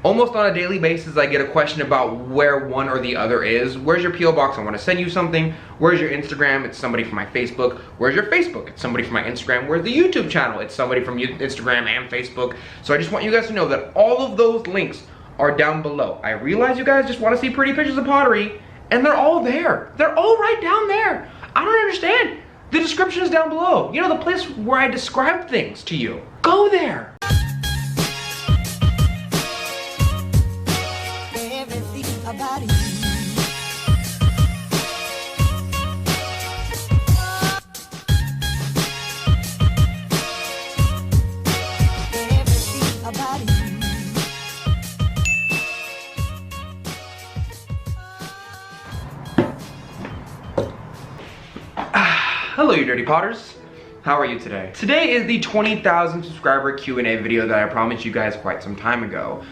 Almost on a daily basis, I get a question about where one or the other is. Where's your P.O. box? I want to send you something. Where's your Instagram? It's somebody from my Facebook. Where's your Facebook? It's somebody from my Instagram. Where's the YouTube channel? It's somebody from Instagram and Facebook. So I just want you guys to know that all of those links are down below. I realize you guys just want to see pretty pictures of pottery, and they're all there. They're all right down there. I don't understand. The description is down below. You know, the place where I describe things to you. Go there. Hello, you dirty potters. How are you today? Today is the 20,000 subscriber Q&A video that I promised you guys quite some time ago.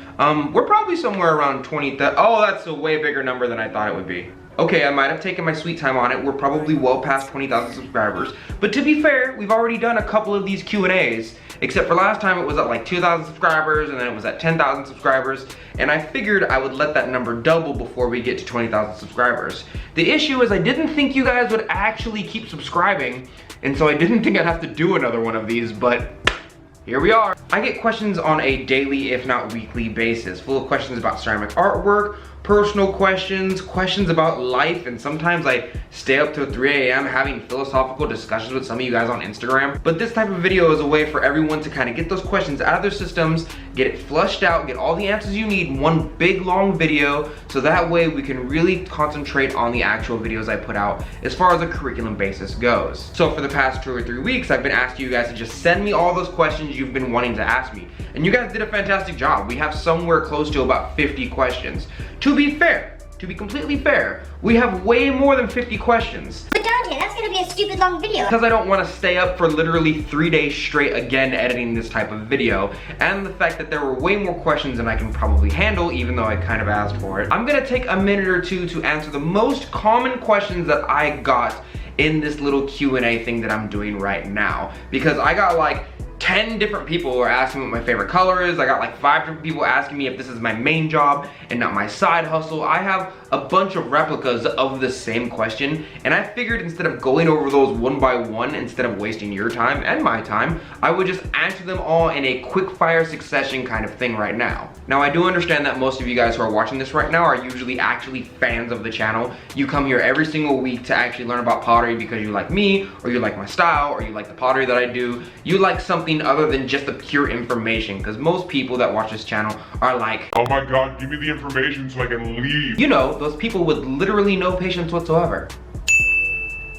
We're probably somewhere around 20,000. Oh, that's a way bigger number than I thought it would be. Okay, I might have taken my sweet time on it. We're probably well past 20,000 subscribers. But to be fair, we've already done a couple of these Q&As. Except for last time it was at like 2,000 subscribers and then it was at 10,000 subscribers. And I figured I would let that number double before we get to 20,000 subscribers. The issue is I didn't think you guys would actually keep subscribing. And so I didn't think I'd have to do another one of these, but here we are. I get questions on a daily, if not weekly basis, full of questions about ceramic artwork, personal questions, questions about life, and sometimes I stay up till 3 a.m. having philosophical discussions with some of you guys on Instagram. But this type of video is a way for everyone to kind of get those questions out of their systems, get it flushed out, get all the answers you need in one big long video, so that way we can really concentrate on the actual videos I put out as far as a curriculum basis goes. So for the past 2 or 3 weeks, I've been asking you guys to just send me all those questions you've been wanting to ask me. And you guys did a fantastic job. We have somewhere close to about 50 questions. To be fair, to be completely fair, we have way more than 50 questions. But Donte, that's gonna be a stupid long video. Because I don't want to stay up for literally 3 days straight again editing this type of video, and the fact that there were way more questions than I can probably handle, even though I kind of asked for it. I'm gonna take a minute or two to answer the most common questions that I got in this little Q&A thing that I'm doing right now. Because I got like 10 different people who are asking what my favorite color is. I got like 5 different people asking me if this is my main job and not my side hustle. I have a bunch of replicas of the same question, and I figured instead of going over those one by one, instead of wasting your time and my time, I would just answer them all in a quick fire succession kind of thing right now. Now, I do understand that most of you guys who are watching this right now are usually actually fans of the channel. You come here every single week to actually learn about pottery because you like me, or you like my style, or you like the pottery that I do. You like something other than just the pure information, because most people that watch this channel are like, oh my god, give me the information so I can leave. You know, those people with literally no patience whatsoever.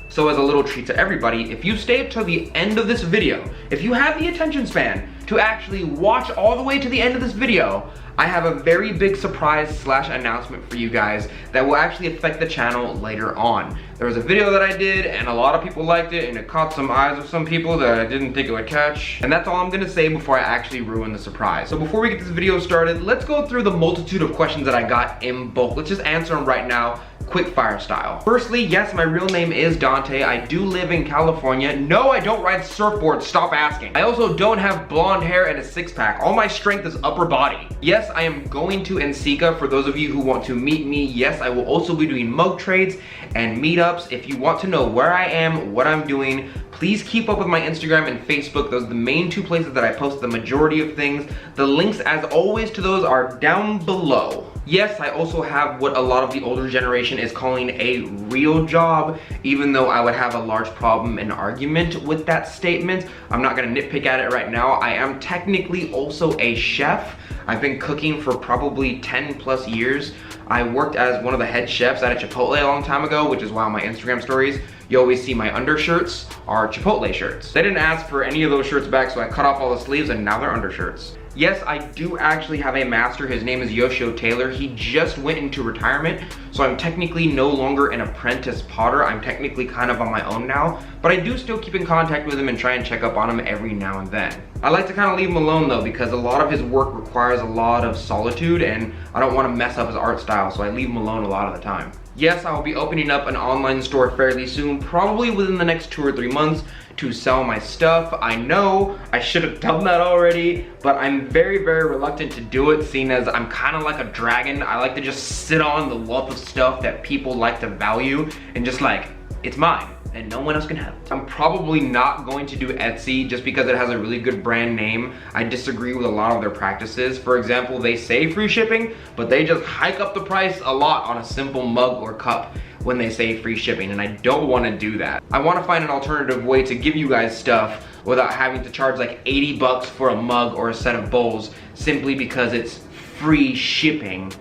So as a little treat to everybody, if you stay till the end of this video, if you have the attention span to actually watch all the way to the end of this video, I have a very big surprise slash announcement for you guys that will actually affect the channel later on. There was a video that I did and a lot of people liked it, and it caught some eyes of some people that I didn't think it would catch. And that's all I'm gonna say before I actually ruin the surprise. So before we get this video started, let's go through the multitude of questions that I got in bulk. Let's just answer them right now, quick fire style. Firstly, yes, my real name is Donte. I do live in California. No, I don't ride surfboards, stop asking. I also don't have blonde hair and a six-pack. All my strength is upper body. Yes, I am going to NCECA for those of you who want to meet me. Yes, I will also be doing mug trades and meetups. If you want to know where I am, what I'm doing, please keep up with my Instagram and Facebook. Those are the main 2 places that I post the majority of things. The links, as always, to those are down below. Yes, I also have what a lot of the older generation is calling a real job, even though I would have a large problem and argument with that statement. I'm not gonna nitpick at it right now. I am technically also a chef. I've been cooking for probably 10 plus years. I worked as one of the head chefs at a Chipotle a long time ago, which is why on my Instagram stories, you always see my undershirts are Chipotle shirts. They didn't ask for any of those shirts back, so I cut off all the sleeves and now they're undershirts. Yes, I do actually have a master. His name is Yoshio Taylor. He just went into retirement, so I'm technically no longer an apprentice potter. I'm technically kind of on my own now, but I do still keep in contact with him and try and check up on him every now and then. I like to kind of leave him alone though, because a lot of his work requires a lot of solitude and I don't want to mess up his art style, so I leave him alone a lot of the time. Yes, I will be opening up an online store fairly soon, probably within the next 2 or 3 months, to sell my stuff. I know I should have done that already, but I'm very, very reluctant to do it, seeing as I'm kind of like a dragon. I like to just sit on the wealth of stuff that people like to value and just like, it's mine and no one else can have it. I'm probably not going to do Etsy just because it has a really good brand name. I disagree with a lot of their practices. For example, they say free shipping, but they just hike up the price a lot on a simple mug or cup when they say free shipping, and I don't want to do that. I want to find an alternative way to give you guys stuff without having to charge like 80 bucks for a mug or a set of bowls simply because it's free shipping,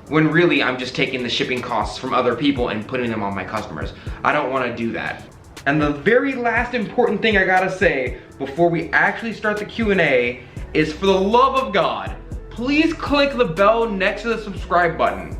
when really I'm just taking the shipping costs from other people and putting them on my customers. I don't want to do that. And the very last important thing I gotta say before we actually start the Q&A is, for the love of God, please click the bell next to the subscribe button.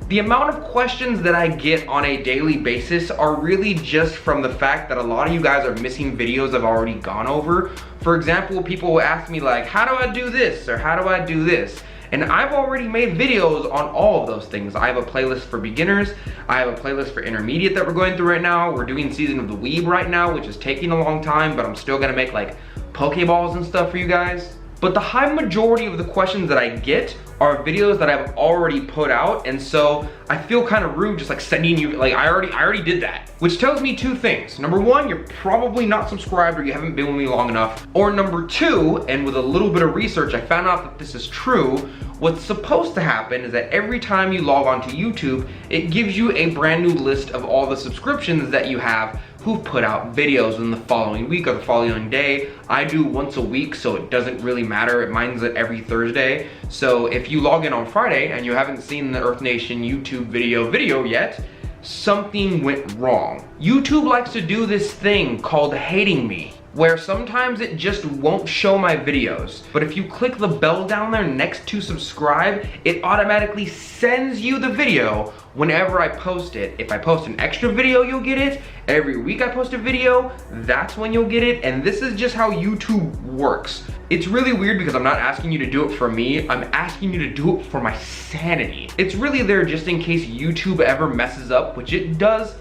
The amount of questions that I get on a daily basis are really just from the fact that a lot of you guys are missing videos I've already gone over. For example, people will ask me like, how do I do this? Or how do I do this? And I've already made videos on all of those things. I have a playlist for beginners. I have a playlist for intermediate that we're going through right now. We're doing Season of the Weeb right now, which is taking a long time, but I'm still gonna make like Pokeballs and stuff for you guys. But the high majority of the questions that I get are videos that I've already put out, and so I feel kind of rude just like sending you, like I already did that. Which tells me two things. Number one, you're probably not subscribed or you haven't been with me long enough. Or number two, and with a little bit of research, I found out that this is true. What's supposed to happen is that every time you log onto YouTube, it gives you a brand new list of all the subscriptions that you have who've put out videos in the following week or the following day. I do once a week, so it doesn't really matter. Mine's every Thursday. So if you log in on Friday and you haven't seen the Earth Nation YouTube video yet, something went wrong. YouTube likes to do this thing called hating me, where sometimes it just won't show my videos. But if you click the bell down there next to subscribe, it automatically sends you the video whenever I post it. If I post an extra video, you'll get it. Every week I post a video, that's when you'll get it. And this is just how YouTube works. It's really weird because I'm not asking you to do it for me. I'm asking you to do it for my sanity. It's really there just in case YouTube ever messes up, which it does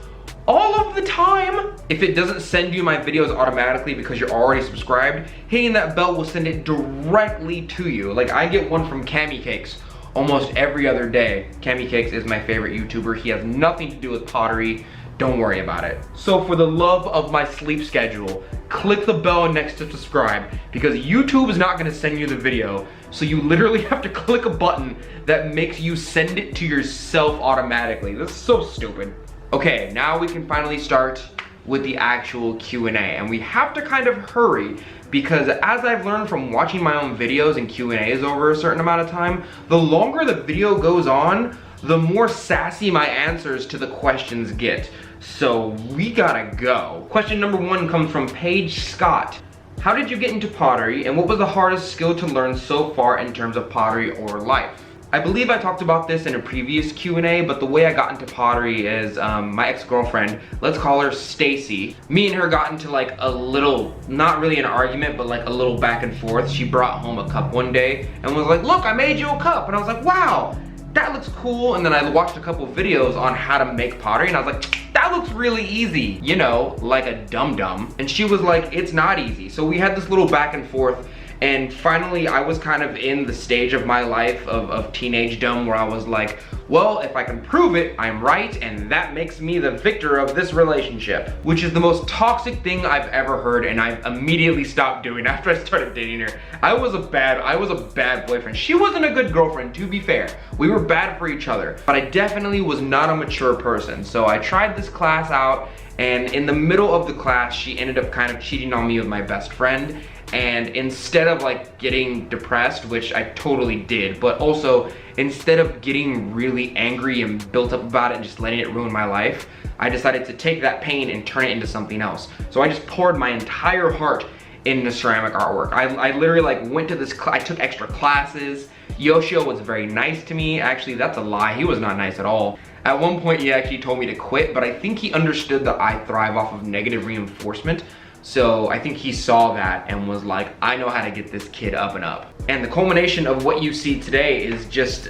all of the time. If it doesn't send you my videos automatically because you're already subscribed, hitting that bell will send it directly to you. Like I get one from Cami Cakes almost every other day. Cami Cakes is my favorite YouTuber. He has nothing to do with pottery. Don't worry about it. So for the love of my sleep schedule, click the bell next to subscribe, because YouTube is not gonna send you the video. So you literally have to click a button that makes you send it to yourself automatically. That's so stupid. Okay, now we can finally start with the actual Q&A, and we have to kind of hurry because as I've learned from watching my own videos and Q&As over a certain amount of time, the longer the video goes on, the more sassy my answers to the questions get. So we gotta go. Question number one comes from Paige Scott. How did you get into pottery, and what was the hardest skill to learn so far in terms of pottery or life? I believe I talked about this in a previous Q&A, but the way I got into pottery is my ex-girlfriend, let's call her Stacy. Me and her got into like a little, not really an argument, but like a little back and forth. She brought home a cup one day and was like, look, I made you a cup. And I was like, wow, that looks cool. And then I watched a couple videos on how to make pottery and I was like, that looks really easy. You know, like a dum-dum. And she was like, it's not easy. So we had this little back and forth. And finally, I was kind of in the stage of my life of teenage-dom where I was like, well, if I can prove it, I'm right, and that makes me the victor of this relationship. Which is the most toxic thing I've ever heard, and I've immediately stopped doing after I started dating her. I was a bad boyfriend. She wasn't a good girlfriend, to be fair. We were bad for each other, but I definitely was not a mature person. So I tried this class out, and in the middle of the class, she ended up kind of cheating on me with my best friend. And instead of like getting depressed, which I totally did, but also instead of getting really angry and built up about it and just letting it ruin my life, I decided to take that pain and turn it into something else. So I just poured my entire heart into ceramic artwork. I literally like went to this, I took extra classes. Yoshio was very nice to me. Actually, that's a lie. He was not nice at all. At one point, he actually told me to quit, but I think he understood that I thrive off of negative reinforcement. So I think he saw that and was like, I know how to get this kid up and up. And the culmination of what you see today is just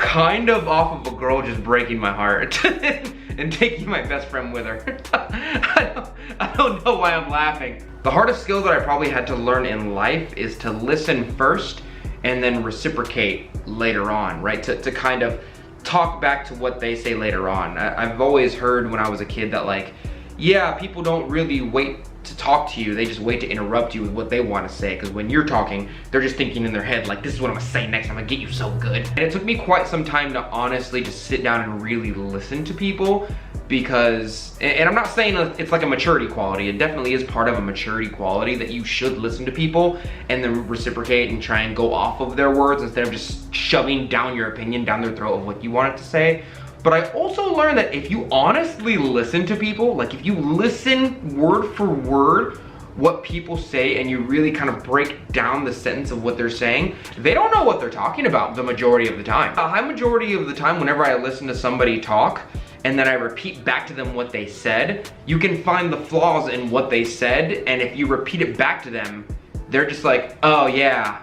kind of off of a girl just breaking my heart and taking my best friend with her. I don't know why I'm laughing. The hardest skill that I probably had to learn in life is to listen first and then reciprocate later on, right? To kind of talk back to what they say later on. I've always heard when I was a kid that like, yeah, people don't really wait to talk to you, they just wait to interrupt you with what they want to say, because when you're talking, they're just thinking in their head like, this is what I'm gonna say next, I'm gonna get you so good. And it took me quite some time to honestly just sit down and really listen to people, because, and I'm not saying it's like a maturity quality, it definitely is part of a maturity quality that you should listen to people and then reciprocate and try and go off of their words instead of just shoving down your opinion down their throat of what you want it to say. But I also learned that if you honestly listen to people, like if you listen word for word what people say and you really kind of break down the sentence of what they're saying, they don't know what they're talking about the majority of the time. A high majority of the time whenever I listen to somebody talk and then I repeat back to them what they said, you can find the flaws in what they said, and if you repeat it back to them, they're just like, oh yeah,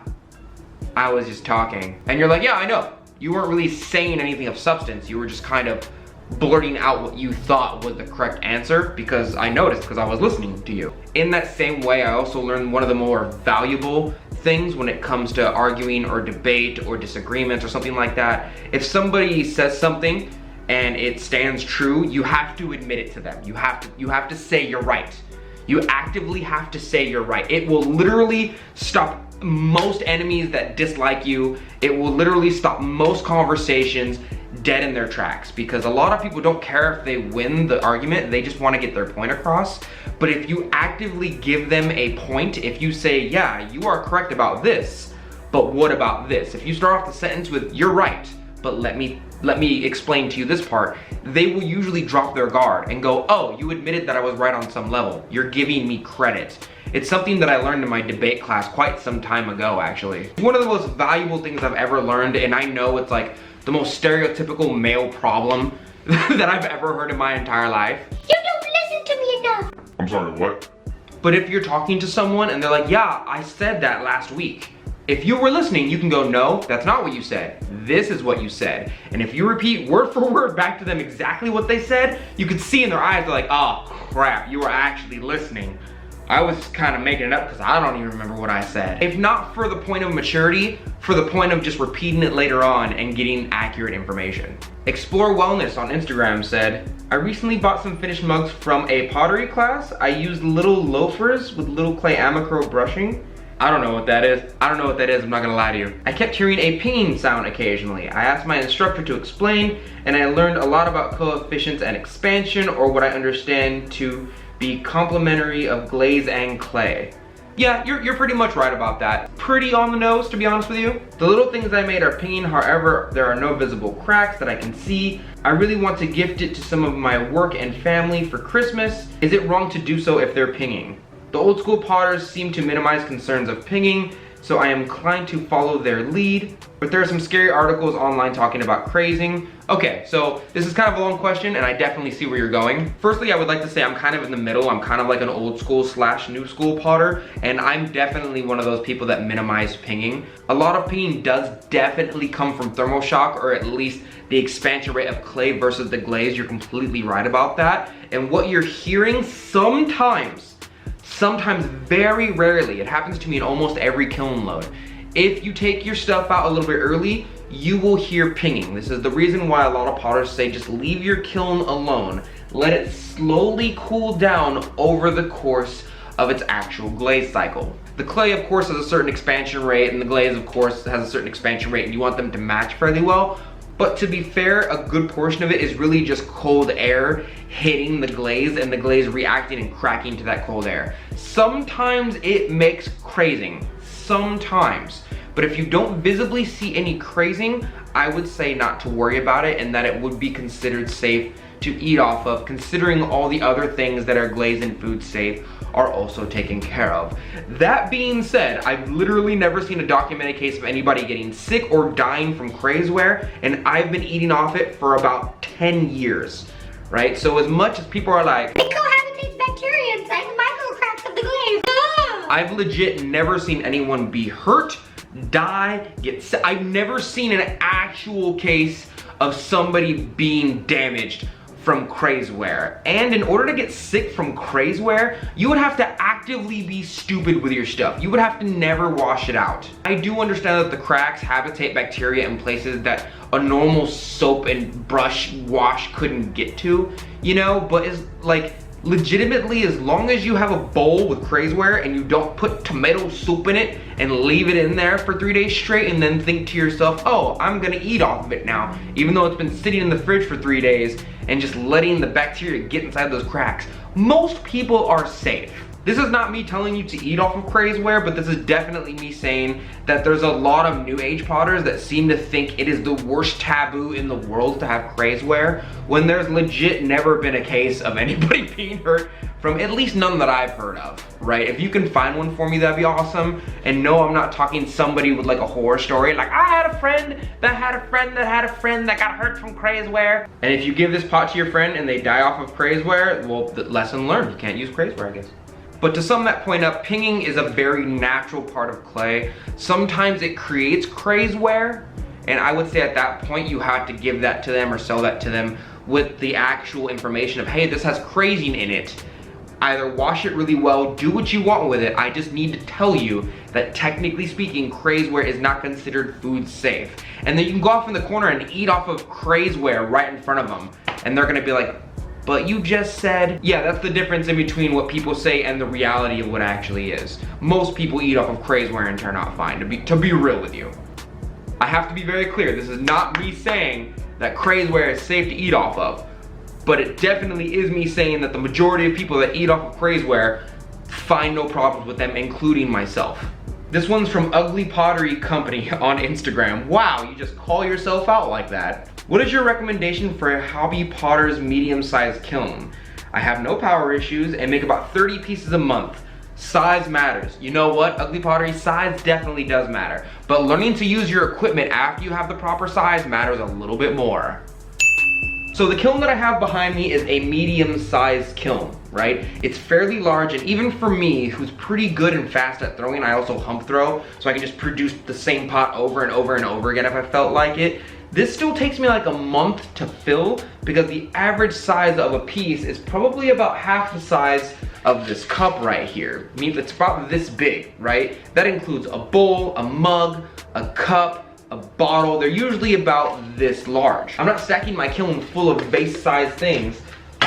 I was just talking. And you're like, yeah, I know. You weren't really saying anything of substance. You were just kind of blurting out what you thought was the correct answer because I noticed, because I was listening to you. In that same way, I also learned one of the more valuable things when it comes to arguing or debate or disagreements or something like that. If somebody says something and it stands true, you have to admit it to them. You have to say you're right. You actively have to say you're right. It will literally stop most enemies that dislike you. It will literally stop most conversations dead in their tracks, because a lot of people don't care if they win the argument, they just want to get their point across. But if you actively give them a point, if you say, yeah, you are correct about this, but what about this? If you start off the sentence with, you're right, but let me explain to you this part, they will usually drop their guard and go, oh, you admitted that I was right on some level. You're giving me credit. It's something that I learned in my debate class quite some time ago, actually. One of the most valuable things I've ever learned, and I know it's like the most stereotypical male problem that I've ever heard in my entire life. You don't listen to me enough. I'm sorry, what? But if you're talking to someone and they're like, yeah, I said that last week. If you were listening, you can go, no, that's not what you said. This is what you said. And if you repeat word for word back to them exactly what they said, you could see in their eyes, they're like, oh crap, you were actually listening. I was kind of making it up because I don't even remember what I said. If not for the point of maturity, for the point of just repeating it later on and getting accurate information. Explore Wellness on Instagram said, I recently bought some finished mugs from a pottery class. I used little loafers with little clay amicro brushing. I don't know what that is. I'm not gonna lie to you. I kept hearing a pinging sound occasionally. I asked my instructor to explain, and I learned a lot about coefficients and expansion, or what I understand to be complementary of glaze and clay. Yeah, you're pretty much right about that. Pretty on the nose, to be honest with you. The little things I made are pinging, however, there are no visible cracks that I can see. I really want to gift it to some of my work and family for Christmas. Is it wrong to do so if they're pinging? The old school potters seem to minimize concerns of pinging, so I am inclined to follow their lead. But there are some scary articles online talking about crazing. Okay, so this is kind of a long question and I definitely see where you're going. Firstly, I would like to say I'm kind of in the middle. I'm kind of like an old school / new school potter, and I'm definitely one of those people that minimize pinging. A lot of pinging does definitely come from thermal shock, or at least the expansion rate of clay versus the glaze. You're completely right about that. And what you're hearing sometimes, very rarely, it happens to me in almost every kiln load. If you take your stuff out a little bit early, you will hear pinging. This is the reason why a lot of potters say just leave your kiln alone. Let it slowly cool down over the course of its actual glaze cycle. The clay, of course, has a certain expansion rate, and the glaze, of course, has a certain expansion rate, and you want them to match fairly well. But to be fair, a good portion of it is really just cold air hitting the glaze and the glaze reacting and cracking to that cold air. Sometimes it makes crazing, sometimes. But if you don't visibly see any crazing, I would say not to worry about it, and that it would be considered safe to eat off of, considering all the other things that are glazed and food safe are also taken care of. That being said, I've literally never seen a documented case of anybody getting sick or dying from crazeware, and I've been eating off it for about 10 years, right? So as much as people are like, it cohabitates bacteria inside the microcracks of the glaze. I've legit never seen anyone be hurt, die, get sick. I've never seen an actual case of somebody being damaged from crazeware. And in order to get sick from crazeware, you would have to actively be stupid with your stuff. You would have to never wash it out. I do understand that the cracks habitate bacteria in places that a normal soap and brush wash couldn't get to, you know, but it's like, legitimately, as long as you have a bowl with crazeware and you don't put tomato soup in it and leave it in there for 3 days straight and then think to yourself, oh, I'm gonna eat off of it now, even though it's been sitting in the fridge for 3 days and just letting the bacteria get inside those cracks, most people are safe. This is not me telling you to eat off of crazeware, but this is definitely me saying that there's a lot of new age potters that seem to think it is the worst taboo in the world to have crazeware, when there's legit never been a case of anybody being hurt from at least none that I've heard of, right? If you can find one for me, that'd be awesome. And no, I'm not talking somebody with like a horror story, like I had a friend that had a friend that had a friend that got hurt from crazeware. And if you give this pot to your friend and they die off of crazeware, well, the lesson learned, you can't use crazeware, I guess. But to sum that point up, pinging is a very natural part of clay. Sometimes it creates crazeware, and I would say at that point you have to give that to them or sell that to them with the actual information of, hey, this has crazing in it. Either wash it really well, do what you want with it. I just need to tell you that technically speaking, crazeware is not considered food safe. And then you can go off in the corner and eat off of crazeware right in front of them, and they're gonna be like, but you just said, yeah, that's the difference in between what people say and the reality of what actually is. Most people eat off of crazeware and turn out fine, to be real with you. I have to be very clear, this is not me saying that crazeware is safe to eat off of, but it definitely is me saying that the majority of people that eat off of crazeware find no problems with them, including myself. This one's from Ugly Pottery Company on Instagram. Wow, you just call yourself out like that. What is your recommendation for a hobby potter's medium-sized kiln? I have no power issues and make about 30 pieces a month. Size matters. You know what, Ugly Pottery, size definitely does matter. But learning to use your equipment after you have the proper size matters a little bit more. So the kiln that I have behind me is a medium-sized kiln, right? It's fairly large, and even for me, who's pretty good and fast at throwing, I also hump throw, so I can just produce the same pot over and over and over again if I felt like it. This still takes me like a month to fill because the average size of a piece is probably about half the size of this cup right here. I mean, it's about this big, right? That includes a bowl, a mug, a cup, a bottle. They're usually about this large. I'm not stacking my kiln full of vase-sized things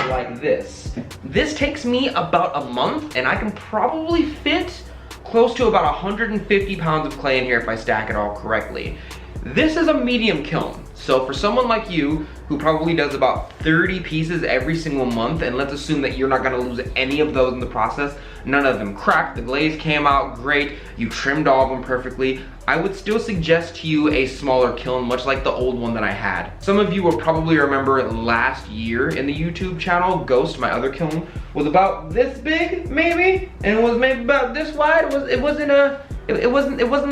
like this. This takes me about a month, and I can probably fit close to about 150 pounds of clay in here if I stack it all correctly. This is a medium kiln, so for someone like you who probably does about 30 pieces every single month, and let's assume that you're not gonna lose any of those in the process, none of them cracked, the glaze came out great, you trimmed all of them perfectly, I would still suggest to you a smaller kiln, much like the old one that I had. Some of you will probably remember last year in the YouTube channel, Ghost, my other kiln, was about this big, maybe, and it was maybe about this wide. It wasn't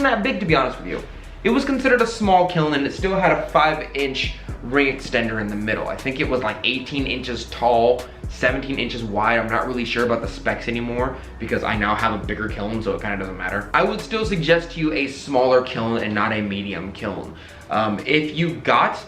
that big, to be honest with you. It was considered a small kiln, and it still had a 5-inch ring extender in the middle. I think it was like 18 inches tall, 17 inches wide. I'm not really sure about the specs anymore because I now have a bigger kiln, so it kind of doesn't matter. I would still suggest to you a smaller kiln and not a medium kiln. If you got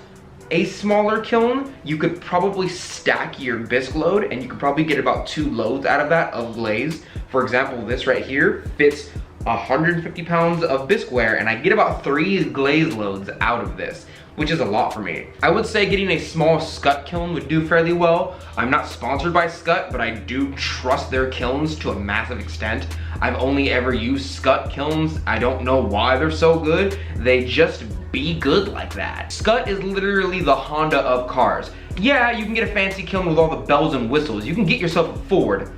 a smaller kiln, you could probably stack your bisque load, and you could probably get about 2 loads out of that of glaze. For example, this right here fits 150 pounds of bisqueware, and I get about 3 glaze loads out of this, which is a lot for me. I would say getting a small Scut kiln would do fairly well. I'm not sponsored by Scut, but I do trust their kilns to a massive extent. I've only ever used Scut kilns. I don't know why they're so good. They just be good like that. Scut is literally the Honda of cars. Yeah, you can get a fancy kiln with all the bells and whistles. You can get yourself a Ford,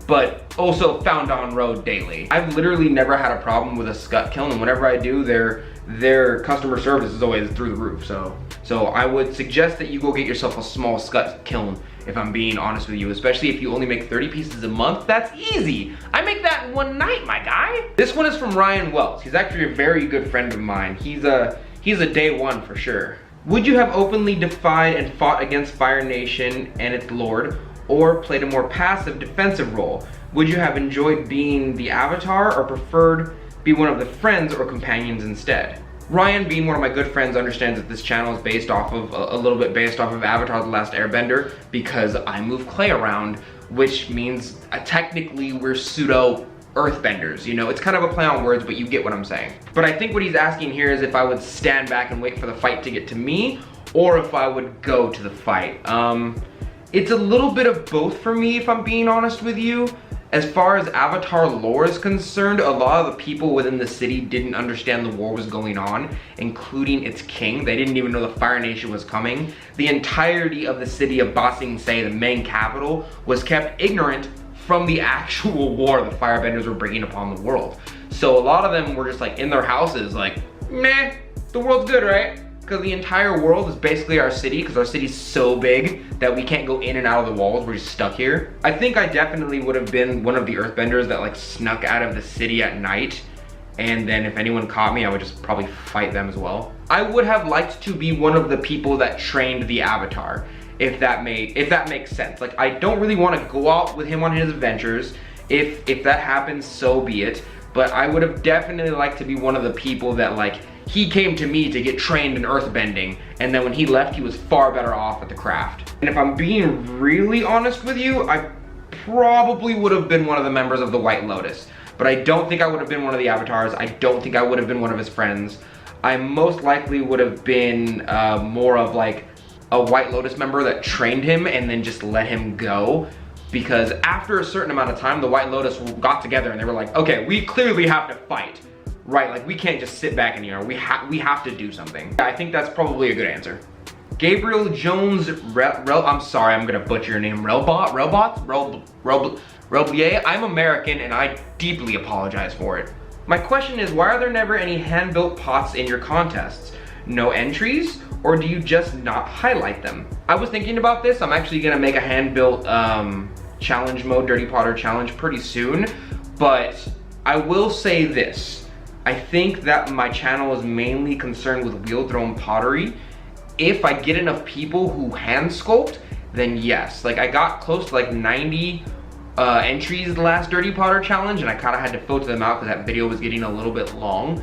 but also found on road daily. I've literally never had a problem with a Scut kiln, and whenever I do, their customer service is always through the roof. So I would suggest that you go get yourself a small Scut kiln, if I'm being honest with you, especially if you only make 30 pieces a month. That's easy. I make that in one night, my guy. This one is from Ryan Wells. He's actually a very good friend of mine. He's a day one for sure. Would you have openly defied and fought against Fire Nation and its lord, or played a more passive defensive role? Would you have enjoyed being the Avatar or preferred be one of the friends or companions instead. Ryan, being one of my good friends, understands that this channel is based off of, a little bit based off of Avatar: The Last Airbender, because I move clay around, which means technically we're pseudo earthbenders, you know? It's kind of a play on words, but you get what I'm saying. But I think what he's asking here is if I would stand back and wait for the fight to get to me, or if I would go to the fight. It's a little bit of both for me, if I'm being honest with you. As far as Avatar lore is concerned, a lot of the people within the city didn't understand the war was going on, including its king. They didn't even know the Fire Nation was coming. The entirety of the city of Ba Sing Se, the main capital, was kept ignorant from the actual war the Firebenders were bringing upon the world. So a lot of them were just like in their houses like, meh, the world's good, right? Because the entire world is basically our city, because our city's so big that we can't go in and out of the walls, we're just stuck here. I think I definitely would have been one of the earthbenders that like snuck out of the city at night, and then if anyone caught me, I would just probably fight them as well. I would have liked to be one of the people that trained the Avatar, if that makes sense. Like, I don't really want to go out with him on his adventures. If that happens, so be it. But I would have definitely liked to be one of the people that like, he came to me to get trained in earthbending, and then when he left, he was far better off at the craft. And if I'm being really honest with you, I probably would have been one of the members of the White Lotus. But I don't think I would have been one of the avatars. I don't think I would have been one of his friends. I most likely would have been more of like a White Lotus member that trained him and then just let him go. Because after a certain amount of time, the White Lotus got together and they were like, okay, we clearly have to fight. Right, like we can't just sit back in here. We have to do something. I think that's probably a good answer. Gabriel Jones, I'm sorry, I'm gonna butcher your name. Relbier. I'm American and I deeply apologize for it. My question is, why are there never any hand-built pots in your contests? No entries, or do you just not highlight them? I was thinking about this. I'm actually gonna make a hand-built challenge mode, Dirty Potter challenge pretty soon, but I will say this. I think that my channel is mainly concerned with wheel-thrown pottery. If I get enough people who hand sculpt, then yes. Like, I got close to like 90 entries the last Dirty Potter challenge, and I kind of had to filter them out because that video was getting a little bit long.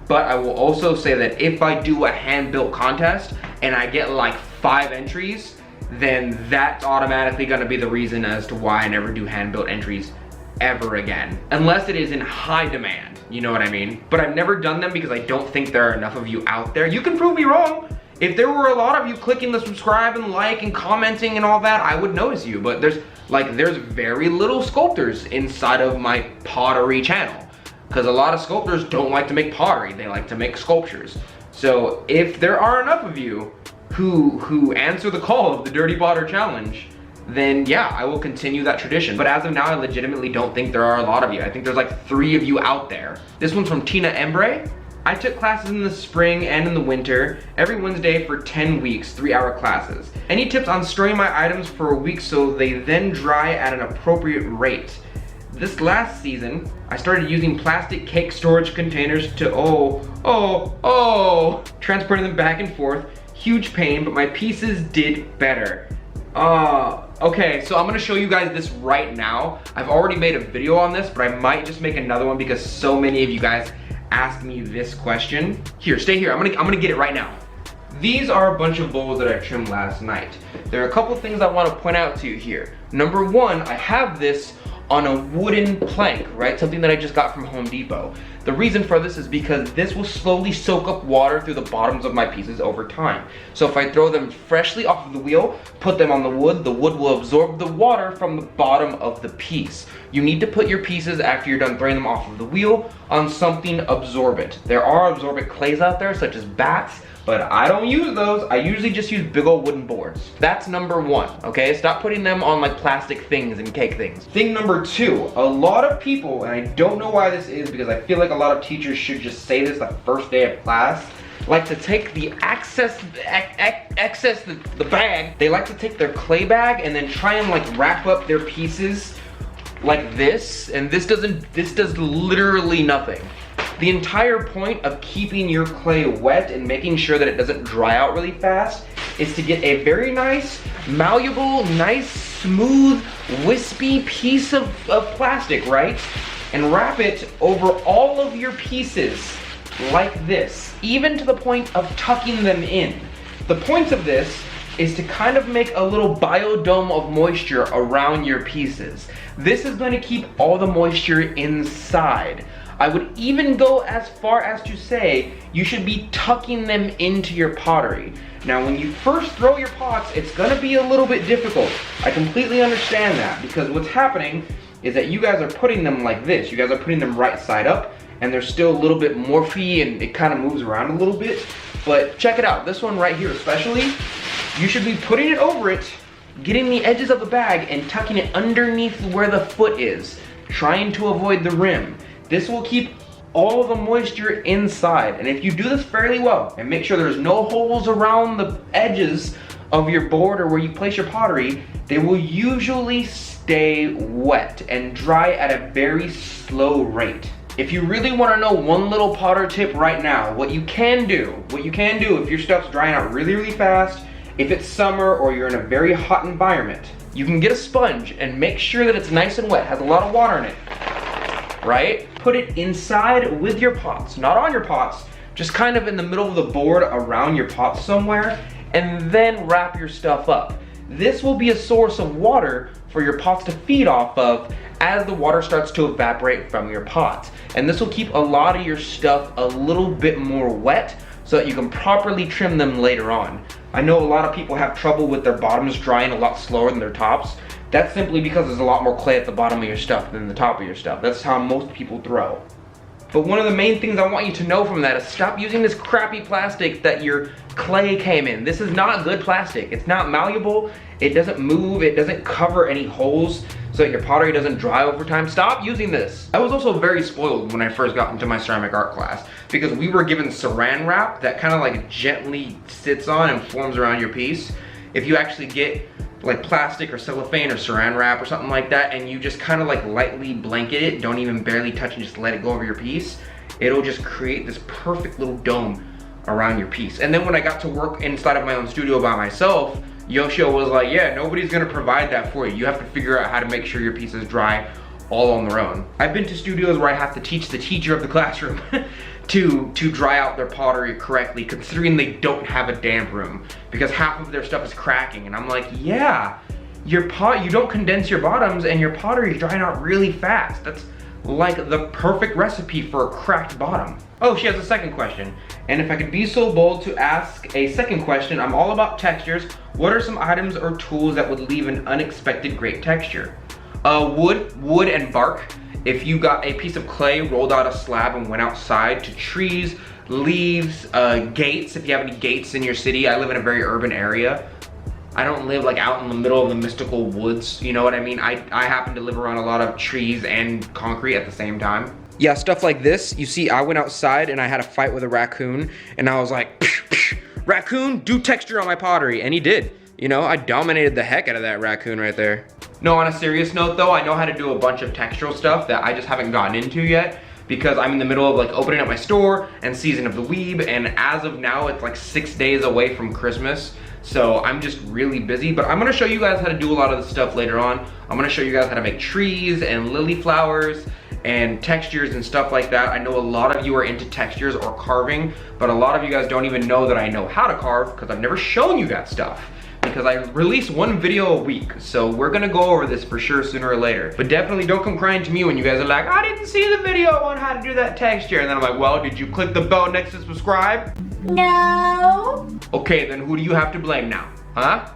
But I will also say that if I do a hand-built contest and I get like 5 entries, then that's automatically gonna be the reason as to why I never do hand-built entries ever again. Unless it is in high demand, you know what I mean? But I've never done them because I don't think there are enough of you out there. You can prove me wrong. If there were a lot of you clicking the subscribe and like and commenting and all that, I would notice you. But there's very little sculptors inside of my pottery channel. Because a lot of sculptors don't like to make pottery, they like to make sculptures. So if there are enough of you who answer the call of the Dirty Potter challenge, then yeah, I will continue that tradition. But as of now, I legitimately don't think there are a lot of you. I think there's like 3 of you out there. This one's from Tina Embre. I took classes in the spring and in the winter, every Wednesday for 10 weeks, 3-hour classes. Any tips on storing my items for a week so they then dry at an appropriate rate? This last season, I started using plastic cake storage containers to, transporting them back and forth. Huge pain, but my pieces did better. Okay, so I'm gonna show you guys this right now. I've already made a video on this, but I might just make another one because so many of you guys asked me this question. Here, stay here, I'm gonna get it right now. These are a bunch of bowls that I trimmed last night. There are a couple things I wanna point out to you here. Number one, I have this on a wooden plank, right? Something that I just got from Home Depot. The reason for this is because this will slowly soak up water through the bottoms of my pieces over time. So if I throw them freshly off of the wheel, put them on the wood will absorb the water from the bottom of the piece. You need to put your pieces, after you're done throwing them off of the wheel, on something absorbent. There are absorbent clays out there, such as bats, but I don't use those. I usually just use big old wooden boards. That's number one, okay? Stop putting them on like plastic things and cake things. Thing number two, a lot of people, and I don't know why this is because I feel like a lot of teachers should just say this the first day of class, like to take the the bag, they like to take their clay bag and then try and like wrap up their pieces like this, and this does literally nothing. The entire point of keeping your clay wet and making sure that it doesn't dry out really fast is to get a very nice, malleable, nice, smooth, wispy piece of plastic, right? and wrap it over all of your pieces like this, even to the point of tucking them in. The point of this is to kind of make a little biodome of moisture around your pieces. This is going to keep all the moisture inside. I would even go as far as to say you should be tucking them into your pottery. Now, when you first throw your pots, it's going to be a little bit difficult. I completely understand that, because what's happening is that you guys are putting them like this. You guys are putting them right side up, and they're still a little bit morphy and it kind of moves around a little bit. But check it out, this one right here especially, you should be putting it over it, getting the edges of the bag and tucking it underneath where the foot is, trying to avoid the rim. This will keep all of the moisture inside. And if you do this fairly well and make sure there's no holes around the edges of your board or where you place your pottery, they will usually stay wet and dry at a very slow rate. If you really want to know one little potter tip right now, what you can do if your stuff's drying out really, really fast, if it's summer or you're in a very hot environment, you can get a sponge and make sure that it's nice and wet, has a lot of water in it, right? Put it inside with your pots, not on your pots, just kind of in the middle of the board around your pots somewhere, and then wrap your stuff up. This will be a source of water for your pots to feed off of as the water starts to evaporate from your pots. And this will keep a lot of your stuff a little bit more wet so that you can properly trim them later on. I know a lot of people have trouble with their bottoms drying a lot slower than their tops. That's simply because there's a lot more clay at the bottom of your stuff than the top of your stuff. That's how most people throw. But one of the main things I want you to know from that is stop using this crappy plastic that your clay came in. This is not good plastic. It's not malleable, it doesn't move, it doesn't cover any holes so that your pottery doesn't dry over time. Stop using this. I was also very spoiled when I first got into my ceramic art class because we were given saran wrap that kind of like gently sits on and forms around your piece. If you actually get like plastic or cellophane or saran wrap or something like that and you just kind of like lightly blanket it, don't even barely touch and just let it go over your piece, it'll just create this perfect little dome around your piece. And then when I got to work inside of my own studio by myself, Yoshio was like, yeah, nobody's gonna provide that for you. You have to figure out how to make sure your pieces dry all on their own. I've been to studios where I have to teach the teacher of the classroom to dry out their pottery correctly, considering they don't have a damp room because half of their stuff is cracking. And I'm like, yeah, you don't condense your bottoms and your pottery is drying out really fast. That's like the perfect recipe for a cracked bottom. Oh, she has a second question. And if I could be so bold to ask a second question, I'm all about textures. What are some items or tools that would leave an unexpected great texture? Wood and bark. If you got a piece of clay, rolled out a slab and went outside to trees, leaves, gates, if you have any gates in your city. I live in a very urban area. I don't live like out in the middle of the mystical woods, you know what I mean? I happen to live around a lot of trees and concrete at the same time. Yeah, stuff like this. You see, I went outside and I had a fight with a raccoon and I was like, psh, psh, raccoon, do texture on my pottery. And he did. You know, I dominated the heck out of that raccoon right there. No, on a serious note though, I know how to do a bunch of textural stuff that I just haven't gotten into yet because I'm in the middle of like opening up my store and season of the weeb, and as of now, it's like 6 days away from Christmas. So I'm just really busy, but I'm gonna show you guys how to do a lot of the stuff later on. I'm gonna show you guys how to make trees and lily flowers and textures and stuff like that. I know a lot of you are into textures or carving, but a lot of you guys don't even know that I know how to carve because I've never shown you that stuff. Because I release one video a week. So we're gonna go over this for sure sooner or later. But definitely don't come crying to me when you guys are like, I didn't see the video on how to do that texture. And then I'm like, well, did you click the bell next to subscribe? No. Okay, then who do you have to blame now? Huh?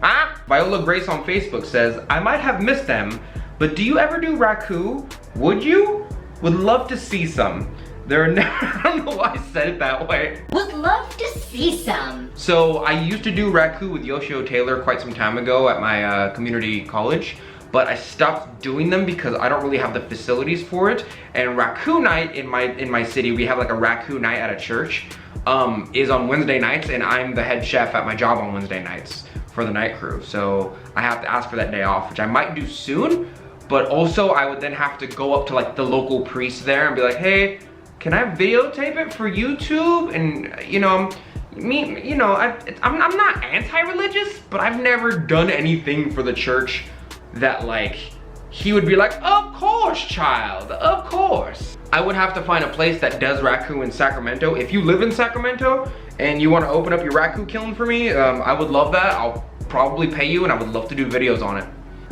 Huh? Viola Grace on Facebook says, I might have missed them, but do you ever do raku? Would you? Would love to see some. There are I don't know why I said it that way. Would love to see some. So I used to do raku with Yoshio Taylor quite some time ago at my community college, but I stopped doing them because I don't really have the facilities for it. And raku night in my city, we have like a raku night at a church, is on Wednesday nights, and I'm the head chef at my job on Wednesday nights for the night crew. So I have to ask for that day off, which I might do soon, but also I would then have to go up to like the local priest there and be like, hey, can I videotape it for YouTube? And you know, I'm not anti-religious, but I've never done anything for the church that like he would be like, of course, child, of course. I would have to find a place that does raku in Sacramento. If you live in Sacramento and you want to open up your raku kiln for me, I would love that. I'll probably pay you and I would love to do videos on it.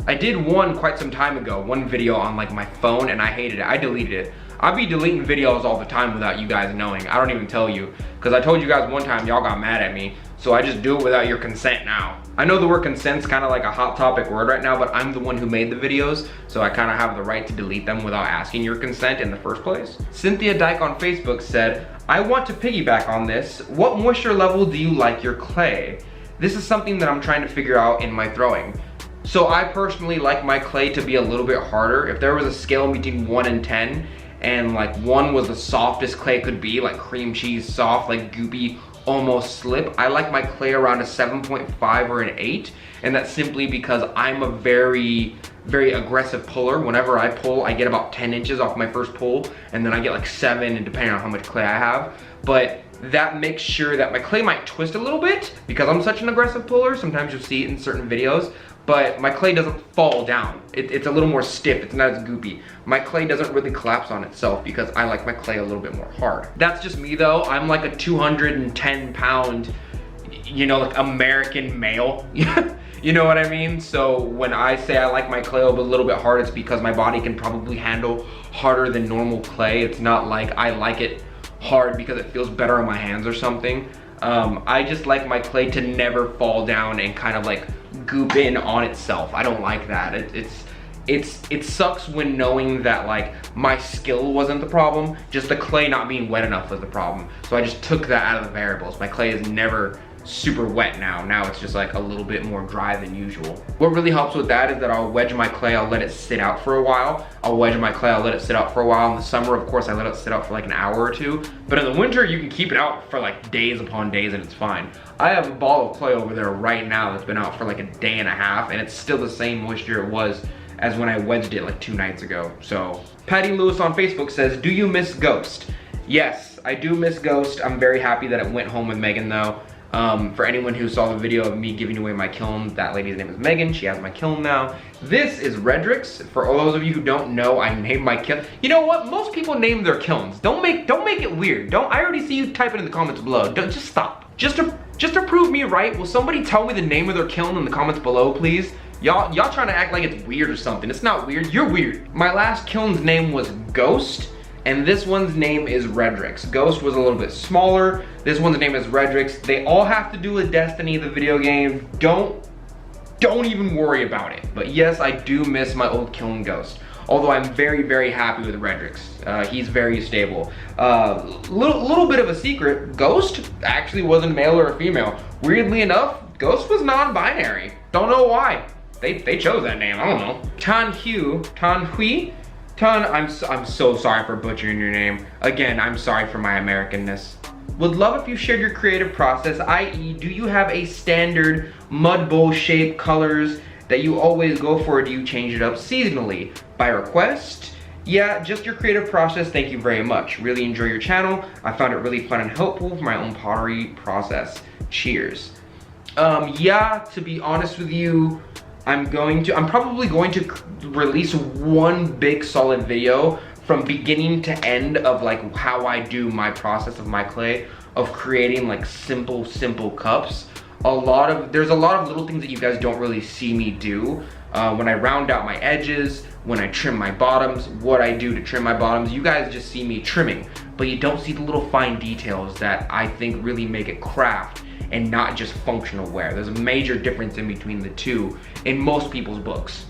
I did one quite some time ago, one video on like my phone, and I hated it. I deleted it. I'd be deleting videos all the time without you guys knowing. I don't even tell you, because I told you guys one time y'all got mad at me, so I just do it without your consent now. I know the word consent's kind of like a hot topic word right now, but I'm the one who made the videos, so I kind of have the right to delete them without asking your consent in the first place. Cynthia Dyke on Facebook said, I want to piggyback on this. What moisture level do you like your clay? This is something that I'm trying to figure out in my throwing. So I personally like my clay to be a little bit harder. If there was a scale between 1 and 10, and like 1 was the softest clay could be, like cream cheese soft, like goopy, almost slip, I like my clay around a 7.5 or an 8, and that's simply because I'm a very aggressive puller. Whenever I pull, I get about 10 inches off my first pull, and then I get like 7, and depending on how much clay I have. But that makes sure that my clay might twist a little bit because I'm such an aggressive puller. Sometimes you'll see it in certain videos, but my clay doesn't fall down. It's a little more stiff, it's not as goopy. My clay doesn't really collapse on itself because I like my clay a little bit more hard. That's just me though. I'm like a 210 pound, you know, like American male. You know what I mean? So when I say I like my clay a little bit hard, it's because my body can probably handle harder than normal clay. It's not like I like it hard because it feels better on my hands or something. I just like my clay to never fall down and kind of like goop in on itself. I don't like that. It sucks when knowing that like my skill wasn't the problem, just the clay not being wet enough was the problem. So I just took that out of the variables. My clay is never super wet now. Now it's just like a little bit more dry than usual. What really helps with that is that I'll wedge my clay, I'll let it sit out for a while. I'll wedge my clay, I'll let it sit out for a while. In the summer, of course, I let it sit out for like an hour or two. But in the winter, you can keep it out for like days upon days and it's fine. I have a ball of clay over there right now that's been out for like a day and a half, and it's still the same moisture it was as when I wedged it like 2 nights ago. So Patty Lewis on Facebook says, do you miss Ghost? Yes, I do miss Ghost. I'm very happy that it went home with Megan though. For anyone who saw the video of me giving away my kiln, that lady's name is Megan. She has my kiln now. This is Redrick's. For all those of you who don't know, I named my kiln. You know what? Most people name their kilns. Don't make it weird. I already see you type it in the comments below. Just stop. Just to prove me right, will somebody tell me the name of their kiln in the comments below, please? Y'all trying to act like it's weird or something. It's not weird. You're weird. My last kiln's name was Ghost, and this one's name is Redrick's. Ghost was a little bit smaller. This one's name is Redrick's. They all have to do with Destiny, the video game. Don't even worry about it. But yes, I do miss my old kiln Ghost. Although I'm very happy with Redrick's. He's very stable. Little bit of a secret, Ghost actually wasn't male or a female. Weirdly enough, Ghost was non-binary. Don't know why. They chose that name, I don't know. Tan Hui, I'm so sorry for butchering your name. Again, I'm sorry for my Americanness. Would love if you shared your creative process, i.e. do you have a standard mud bowl shape colors that you always go for, or do you change it up seasonally? By request? Yeah, just your creative process, thank you very much. Really enjoy your channel. I found it really fun and helpful for my own pottery process. Cheers. Yeah, to be honest with you, I'm probably going to release one big solid video from beginning to end of like how I do my process of my clay, of creating like simple cups. There's a lot of little things that you guys don't really see me do. When I round out my edges, when I trim my bottoms, what I do to trim my bottoms, you guys just see me trimming, but you don't see the little fine details that I think really make it craft and not just functional wear. There's a major difference in between the two in most people's books.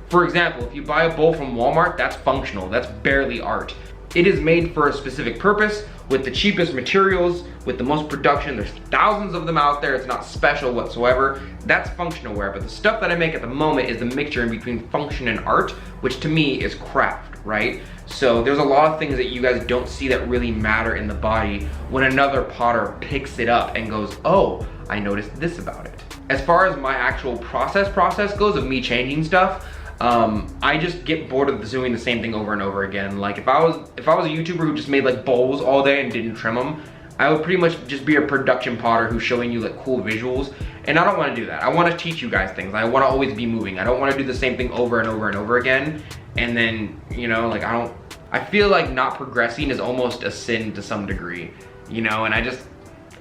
For example, if you buy a bowl from Walmart, that's functional, that's barely art. It is made for a specific purpose, with the cheapest materials, with the most production. There's thousands of them out there, it's not special whatsoever. That's functional wear, but the stuff that I make at the moment is the mixture in between function and art, which to me is craft, right? So there's a lot of things that you guys don't see that really matter in the body when another potter picks it up and goes, oh, I noticed this about it. As far as my actual process goes of me changing stuff, I just get bored of doing the same thing over and over again. Like if I was a YouTuber who just made like bowls all day and didn't trim them, I would pretty much just be a production potter who's showing you like cool visuals And I don't want to do that. I want to teach you guys things. I want to always be moving. I don't want to do the same thing over and over and over again. And then, you know, like I feel like not progressing is almost a sin to some degree, you know, and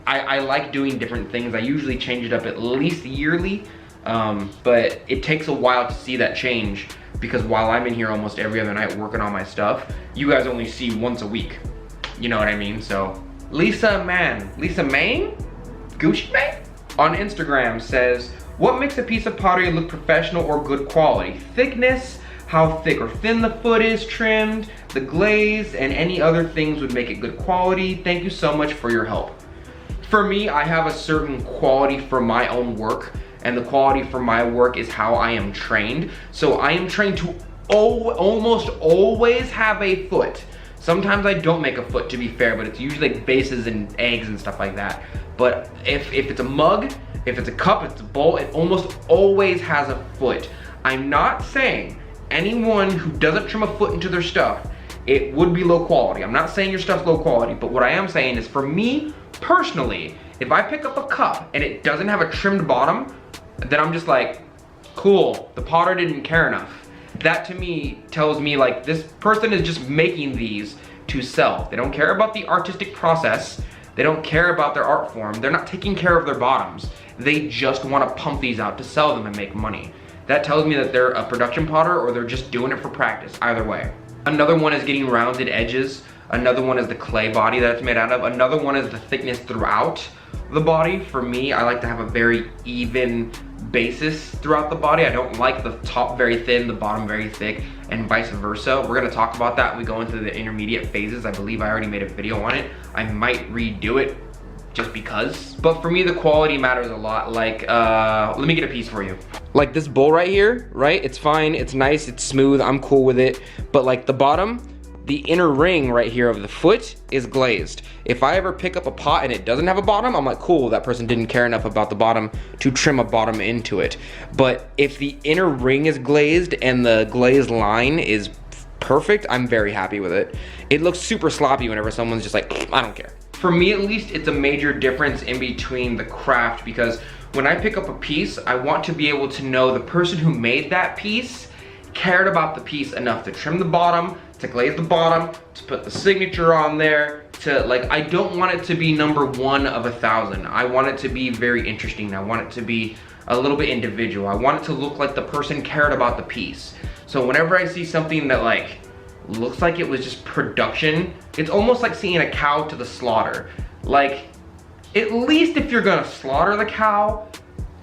I like doing different things. I usually change it up at least yearly, but it takes a while to see that change because while I'm in here almost every other night working on my stuff, you guys only see once a week. You know what I mean? So Lisa Main, Gucci Mane on Instagram says, what makes a piece of pottery look professional or good quality? Thickness, how thick or thin the foot is trimmed, the glaze, and any other things would make it good quality. Thank you so much for your help. For me, I have a certain quality for my own work, and the quality for my work is how I am trained. So I am trained to almost always have a foot. Sometimes I don't make a foot, to be fair, but it's usually like bases and eggs and stuff like that. But if it's a mug, if it's a cup, if it's a bowl, it almost always has a foot. I'm not saying anyone who doesn't trim a foot into their stuff, it would be low quality. I'm not saying your stuff's low quality, but what I am saying is for me, personally, if I pick up a cup and it doesn't have a trimmed bottom, then I'm just like, cool, the potter didn't care enough. That to me tells me like this person is just making these to sell. They don't care about the artistic process. They don't care about their art form. They're not taking care of their bottoms. They just want to pump these out to sell them and make money. That tells me that they're a production potter or they're just doing it for practice, either way. Another one is getting rounded edges. Another one is the clay body that it's made out of. Another one is the thickness throughout the body. For me, I like to have a very even basis throughout the body. I don't like the top very thin, the bottom very thick, and vice versa. We're gonna talk about that when we go into the intermediate phases. I believe I already made a video on it. I might redo it just because. But for me, the quality matters a lot. Like, let me get a piece for you. Like this bowl right here, right? It's fine, it's nice, it's smooth, I'm cool with it. But like the bottom, the inner ring right here of the foot is glazed. If I ever pick up a pot and it doesn't have a bottom, I'm like, cool, that person didn't care enough about the bottom to trim a bottom into it. But if the inner ring is glazed and the glazed line is perfect, I'm very happy with it. It looks super sloppy whenever someone's just like, I don't care. For me at least, it's a major difference in between the craft because when I pick up a piece, I want to be able to know the person who made that piece cared about the piece enough to trim the bottom, to glaze the bottom, to put the signature on there, to like, I don't want it to be number 1 of 1,000. I want it to be very interesting. I want it to be a little bit individual. I want it to look like the person cared about the piece. So whenever I see something that like, looks like it was just production, it's almost like seeing a cow to the slaughter. Like, at least if you're gonna slaughter the cow,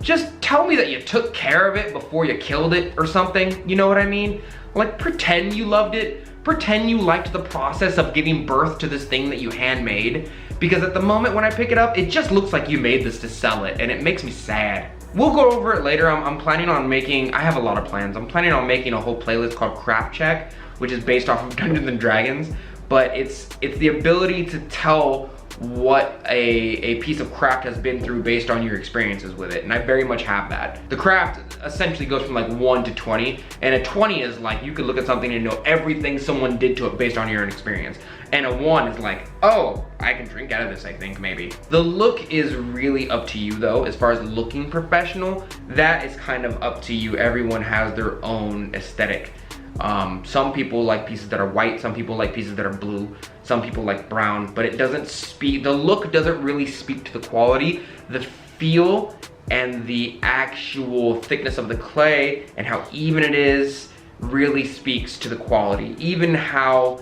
just tell me that you took care of it before you killed it or something, you know what I mean? Like, pretend you loved it, pretend you liked the process of giving birth to this thing that you handmade, because at the moment when I pick it up, it just looks like you made this to sell it, and it makes me sad. We'll go over it later. I'm planning on making, I have a lot of plans. I'm planning on making a whole playlist called Craft Check, which is based off of Dungeons and Dragons, but it's the ability to tell what a piece of craft has been through based on your experiences with it, and I very much have that. The craft essentially goes from like 1 to 20, and a 20 is like you could look at something and know everything someone did to it based on your own experience, and a 1 is like, oh, I can drink out of this, I think, maybe. The look is really up to you though. As far as looking professional, that is kind of up to you. Everyone has their own aesthetic. Some people like pieces that are white, some people like pieces that are blue, some people like brown, but it doesn't speak, the look doesn't really speak to the quality. The feel and the actual thickness of the clay and how even it is really speaks to the quality. Even how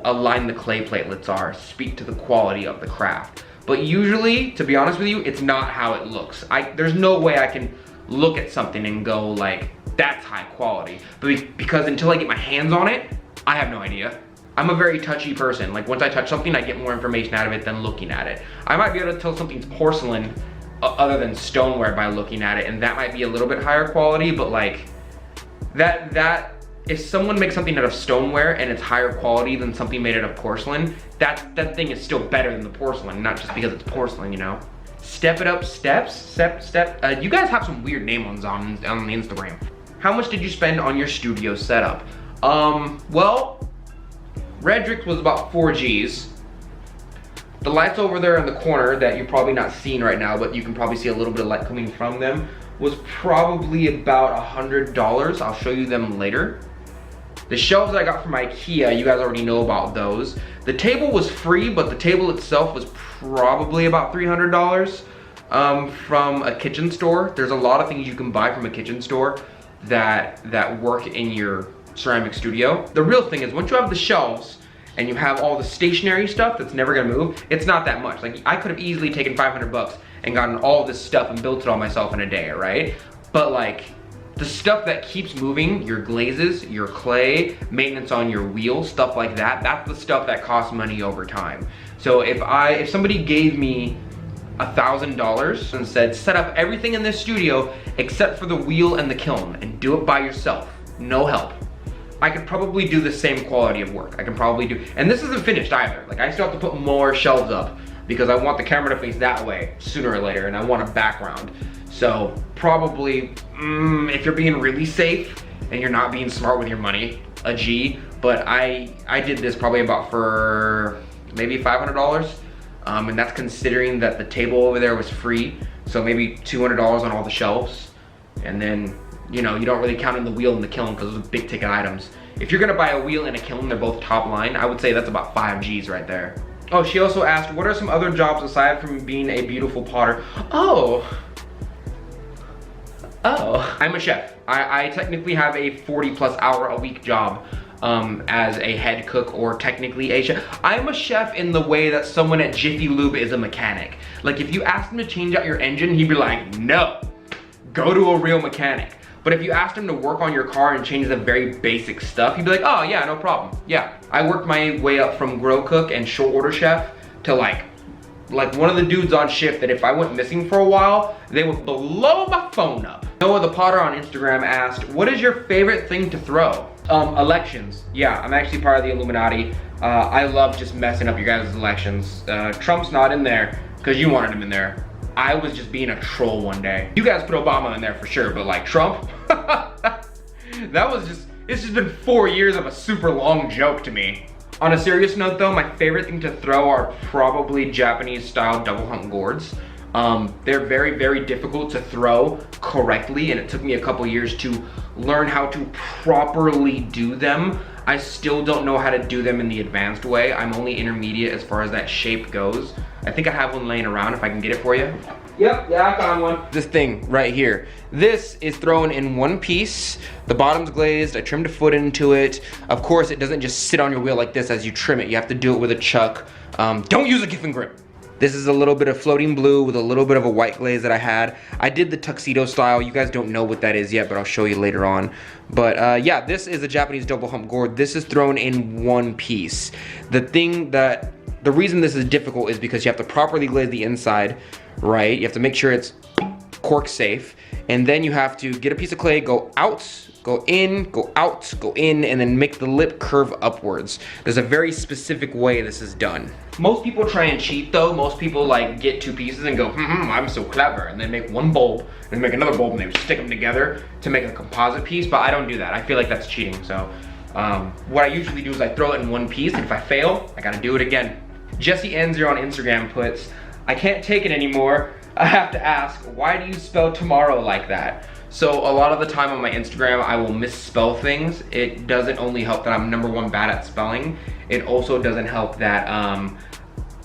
aligned the clay platelets are speak to the quality of the craft. But usually, to be honest with you, it's not how it looks. There's no way I can look at something and go like, that's high quality. But because until I get my hands on it, I have no idea. I'm a very touchy person. Like once I touch something, I get more information out of it than looking at it. I might be able to tell something's porcelain other than stoneware by looking at it, and that might be a little bit higher quality, but like that if someone makes something out of stoneware and it's higher quality than something made out of porcelain, that thing is still better than the porcelain, not just because it's porcelain, you know? Step It Up Steps, you guys have some weird names on the Instagram. How much did you spend on your studio setup? Well, Redrick was about 4 G's. The lights over there in the corner that you're probably not seeing right now, but you can probably see a little bit of light coming from them, was probably about $100. I'll show you them later. The shelves that I got from IKEA, you guys already know about those. The table was free, but the table itself was probably about $300 from a kitchen store. There's a lot of things you can buy from a kitchen store that work in your ceramic studio. The real thing is once you have the shelves and you have all the stationary stuff that's never gonna move, it's not that much. Like I could have easily taken 500 bucks and gotten all this stuff and built it all myself in a day, right? But like the stuff that keeps moving, your glazes, your clay, maintenance on your wheel, stuff like that, that's the stuff that costs money over time. So if somebody gave me $1,000 and said, set up everything in this studio except for the wheel and the kiln and do it by yourself, no help, I could probably do the same quality of work. I can probably do, and this isn't finished either. Like I still have to put more shelves up because I want the camera to face that way sooner or later and I want a background. So probably, if you're being really safe and you're not being smart with your money, a G, but I did this probably about for maybe $500. And that's considering that the table over there was free. So maybe $200 on all the shelves. And then, you know, you don't really count in the wheel and the kiln because those are big ticket items. If you're gonna buy a wheel and a kiln, they're both top line, I would say that's about 5 G's right there. Oh, she also asked, what are some other jobs aside from being a beautiful potter? Oh, I'm a chef. I technically have a 40+ hour a week job as a head cook, or technically a chef. I'm a chef in the way that someone at Jiffy Lube is a mechanic. Like if you asked him to change out your engine, he'd be like, no, go to a real mechanic. But if you asked him to work on your car and change the very basic stuff, he'd be like, oh yeah, no problem. Yeah, I worked my way up from grow cook and short order chef to like one of the dudes on shift that if I went missing for a while, they would blow my phone up. Noah the Potter on Instagram asked, what is your favorite thing to throw? Elections. Yeah, I'm actually part of the Illuminati. I love just messing up your guys' elections. Trump's not in there because you wanted him in there. I was just being a troll one day. You guys put Obama in there for sure, but like Trump, it's just been 4 years of a super long joke to me. On a serious note though, my favorite thing to throw are probably Japanese style double hump gourds. They're very, very difficult to throw correctly, and it took me a couple years to learn how to properly do them. I still don't know how to do them in the advanced way. I'm only intermediate as far as that shape goes. I think I have one laying around if I can get it for you. Yep, yeah, I found one. This thing right here. This is thrown in one piece. The bottom's glazed, I trimmed a foot into it. Of course, it doesn't just sit on your wheel like this as you trim it. You have to do it with a chuck. Don't use a Giffen grip. This is a little bit of floating blue with a little bit of a white glaze that I had. I did the tuxedo style. You guys don't know what that is yet, but I'll show you later on. But yeah, this is a Japanese double hump gourd. This is thrown in one piece. The reason this is difficult is because you have to properly glaze the inside, right? You have to make sure it's cork safe. And then you have to get a piece of clay, go out, go in, go out, go in, and then make the lip curve upwards. There's a very specific way this is done. Most people try and cheat though. Most people like get 2 pieces and go, I'm so clever, and then make one bulb, and make another bulb, and they stick them together to make a composite piece, but I don't do that. I feel like that's cheating, so. What I usually do is I throw it in one piece, and if I fail, I gotta do it again. Jesse Enzer on Instagram puts, I can't take it anymore. I have to ask, why do you spell tomorrow like that? So a lot of the time on my Instagram, I will misspell things. It doesn't only help that I'm #1 bad at spelling. It also doesn't help that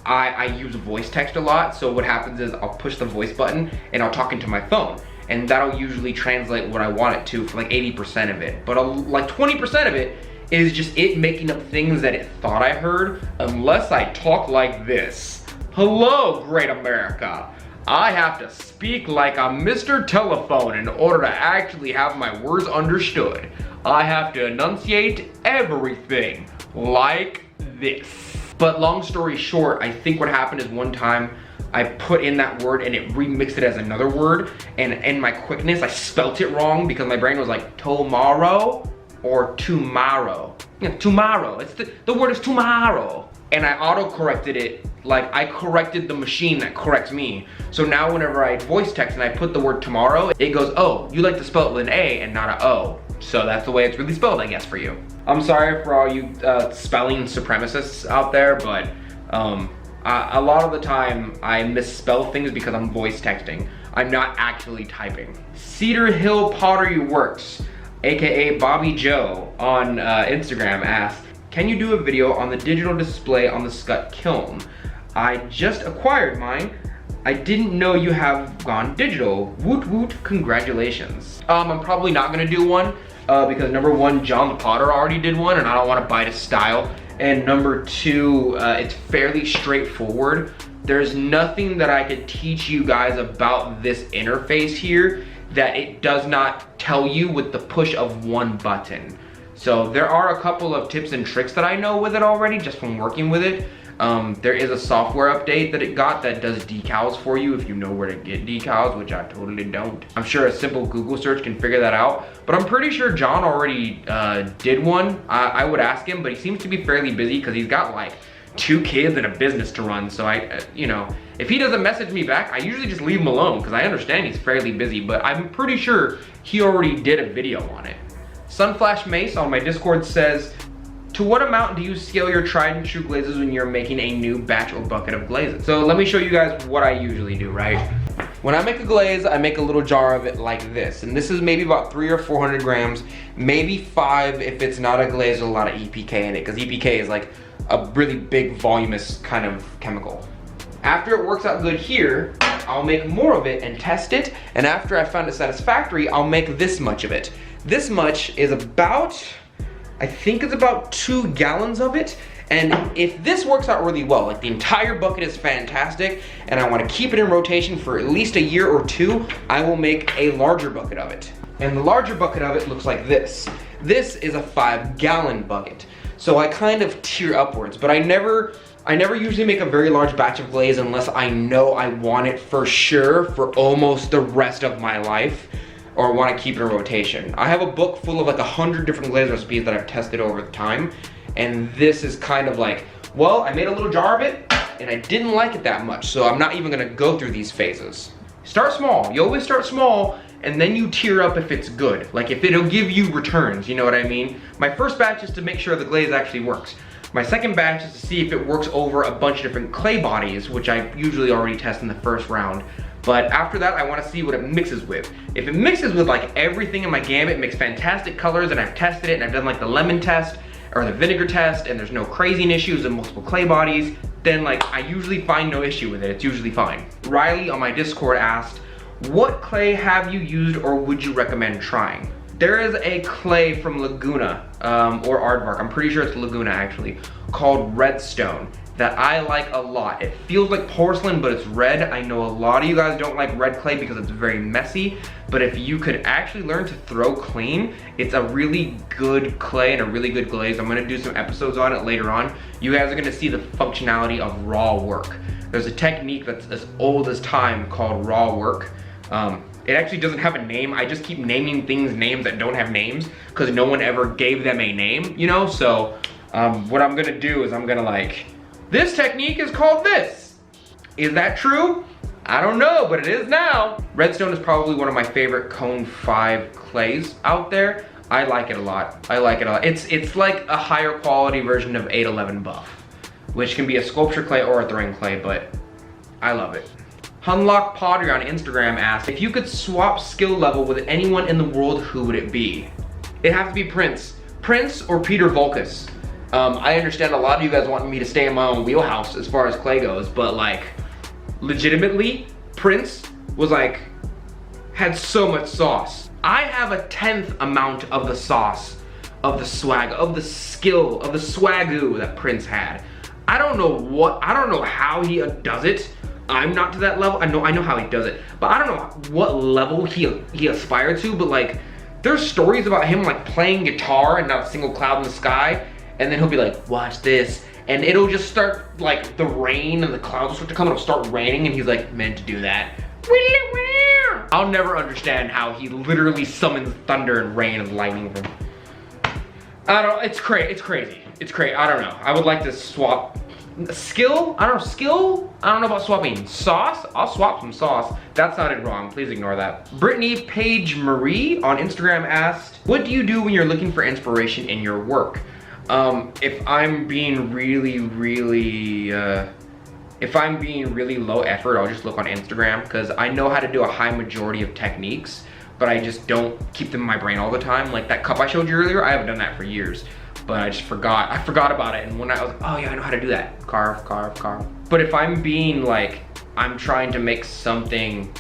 I use voice text a lot. So what happens is I'll push the voice button and I'll talk into my phone. And that'll usually translate what I want it to for like 80% of it. But like 20% of it is just it making up things that it thought I heard, unless I talk like this. Hello, great America. I have to speak like I'm Mr. Telephone in order to actually have my words understood. I have to enunciate everything like this. But long story short, I think what happened is one time I put in that word and it remixed it as another word, and in my quickness, I spelt it wrong because my brain was like tomorrow or tomorrow. Yeah, tomorrow. The word is tomorrow. And I auto-corrected it, like I corrected the machine that corrects me. So now whenever I voice text and I put the word tomorrow, it goes, oh, you like to spell it with an A and not a O. So that's the way it's really spelled, I guess, for you. I'm sorry for all you spelling supremacists out there, but A lot of the time I misspell things because I'm voice texting. I'm not actually typing. Cedar Hill Pottery Works, aka Bobby Joe on Instagram asked, can you do a video on the digital display on the Scut kiln? I just acquired mine. I didn't know you have gone digital. Woot woot, congratulations. I'm probably not gonna do one because number one, John the Potter already did one and I don't wanna bite his style. And number two, it's fairly straightforward. There's nothing that I could teach you guys about this interface here that it does not tell you with the push of one button. So there are a couple of tips and tricks that I know with it already just from working with it. There is a software update that it got that does decals for you if you know where to get decals, which I totally don't. I'm sure a simple Google search can figure that out, but I'm pretty sure John already did one. I would ask him, but he seems to be fairly busy because he's got like 2 kids and a business to run. So you know, if he doesn't message me back, I usually just leave him alone because I understand he's fairly busy, but I'm pretty sure he already did a video on it. Sunflash Mace on my Discord says, to what amount do you scale your tried and true glazes when you're making a new batch or bucket of glazes? So let me show you guys what I usually do, right? When I make a glaze, I make a little jar of it like this. And this is maybe about 300 or 400 grams, maybe 5 if it's not a glaze with a lot of EPK in it, because EPK is like a really big voluminous kind of chemical. After it works out good here, I'll make more of it and test it. And after I found it satisfactory, I'll make this much of it. This much is about, I think it's about 2 gallons of it. And if this works out really well, like the entire bucket is fantastic, and I want to keep it in rotation for at least a year or 2, I will make a larger bucket of it. And the larger bucket of it looks like this. This is a 5-gallon bucket. So I kind of tier upwards, but I never usually make a very large batch of glaze unless I know I want it for sure for almost the rest of my life, or want to keep it in rotation. I have a book full of like 100 different glaze recipes that I've tested over the time, and this is kind of like, well, I made a little jar of it, and I didn't like it that much, so I'm not even gonna go through these phases. Start small. You always start small, and then you tier up if it's good. Like if it'll give you returns, you know what I mean? My first batch is to make sure the glaze actually works. My second batch is to see if it works over a bunch of different clay bodies, which I usually already test in the first round. But after that, I want to see what it mixes with. If it mixes with like everything in my gamut, makes fantastic colors, and I've tested it, and I've done like the lemon test or the vinegar test, and there's no crazy issues in multiple clay bodies, then like I usually find no issue with it. It's usually fine. Riley on my Discord asked, what clay have you used or would you recommend trying? There is a clay from Laguna, or Aardvark, I'm pretty sure it's Laguna actually, called Redstone that I like a lot. It feels like porcelain, but it's red. I know a lot of you guys don't like red clay because it's very messy, but if you could actually learn to throw clean, it's a really good clay and a really good glaze. I'm gonna do some episodes on it later on. You guys are gonna see the functionality of raw work. There's a technique that's as old as time called raw work. It actually doesn't have a name. I just keep naming things names that don't have names because no one ever gave them a name, you know? So what I'm gonna do is I'm gonna like, this technique is called this. Is that true? I don't know, but it is now. Redstone is probably one of my favorite Cone 5 clays out there. I like it a lot. I like it a lot. It's like a higher quality version of 811 Buff, which can be a sculpture clay or a throwing clay, but I love it. Hunlock Pottery on Instagram asked, if you could swap skill level with anyone in the world, who would it be? It'd have to be Prince. Prince or Peter Volkus. I understand a lot of you guys want me to stay in my own wheelhouse as far as clay goes, but like, legitimately, Prince was like, had so much sauce. I have a 10th amount of the sauce, of the swag, of the skill, of the swagoo that Prince had. I don't know how he does it. I'm not to that level. I know how he does it, but I don't know what level he aspired to, but like, there's stories about him like playing guitar and not a single cloud in the sky, and then he'll be like, watch this, and it'll just start like the rain and the clouds will start to come and it'll start raining, and he's like, meant to do that. I'll never understand how he literally summons thunder and rain and lightning from. I don't know, it's crazy. I don't know. I would like to swap skill. I don't know about swapping sauce. I'll swap some sauce. That sounded wrong. Please ignore that. Brittany Page Marie on Instagram asked, what do you do when you're looking for inspiration in your work? If I'm being really If I'm being really low effort, I'll just look on Instagram because I know how to do a high majority of techniques, but I just don't keep them in my brain all the time. Like that cup I showed you earlier, I haven't done that for years, but I just forgot. I forgot about it, and when I was like, oh yeah, I know how to do that. Carve, carve, carve. But if I'm being like, I'm trying to make something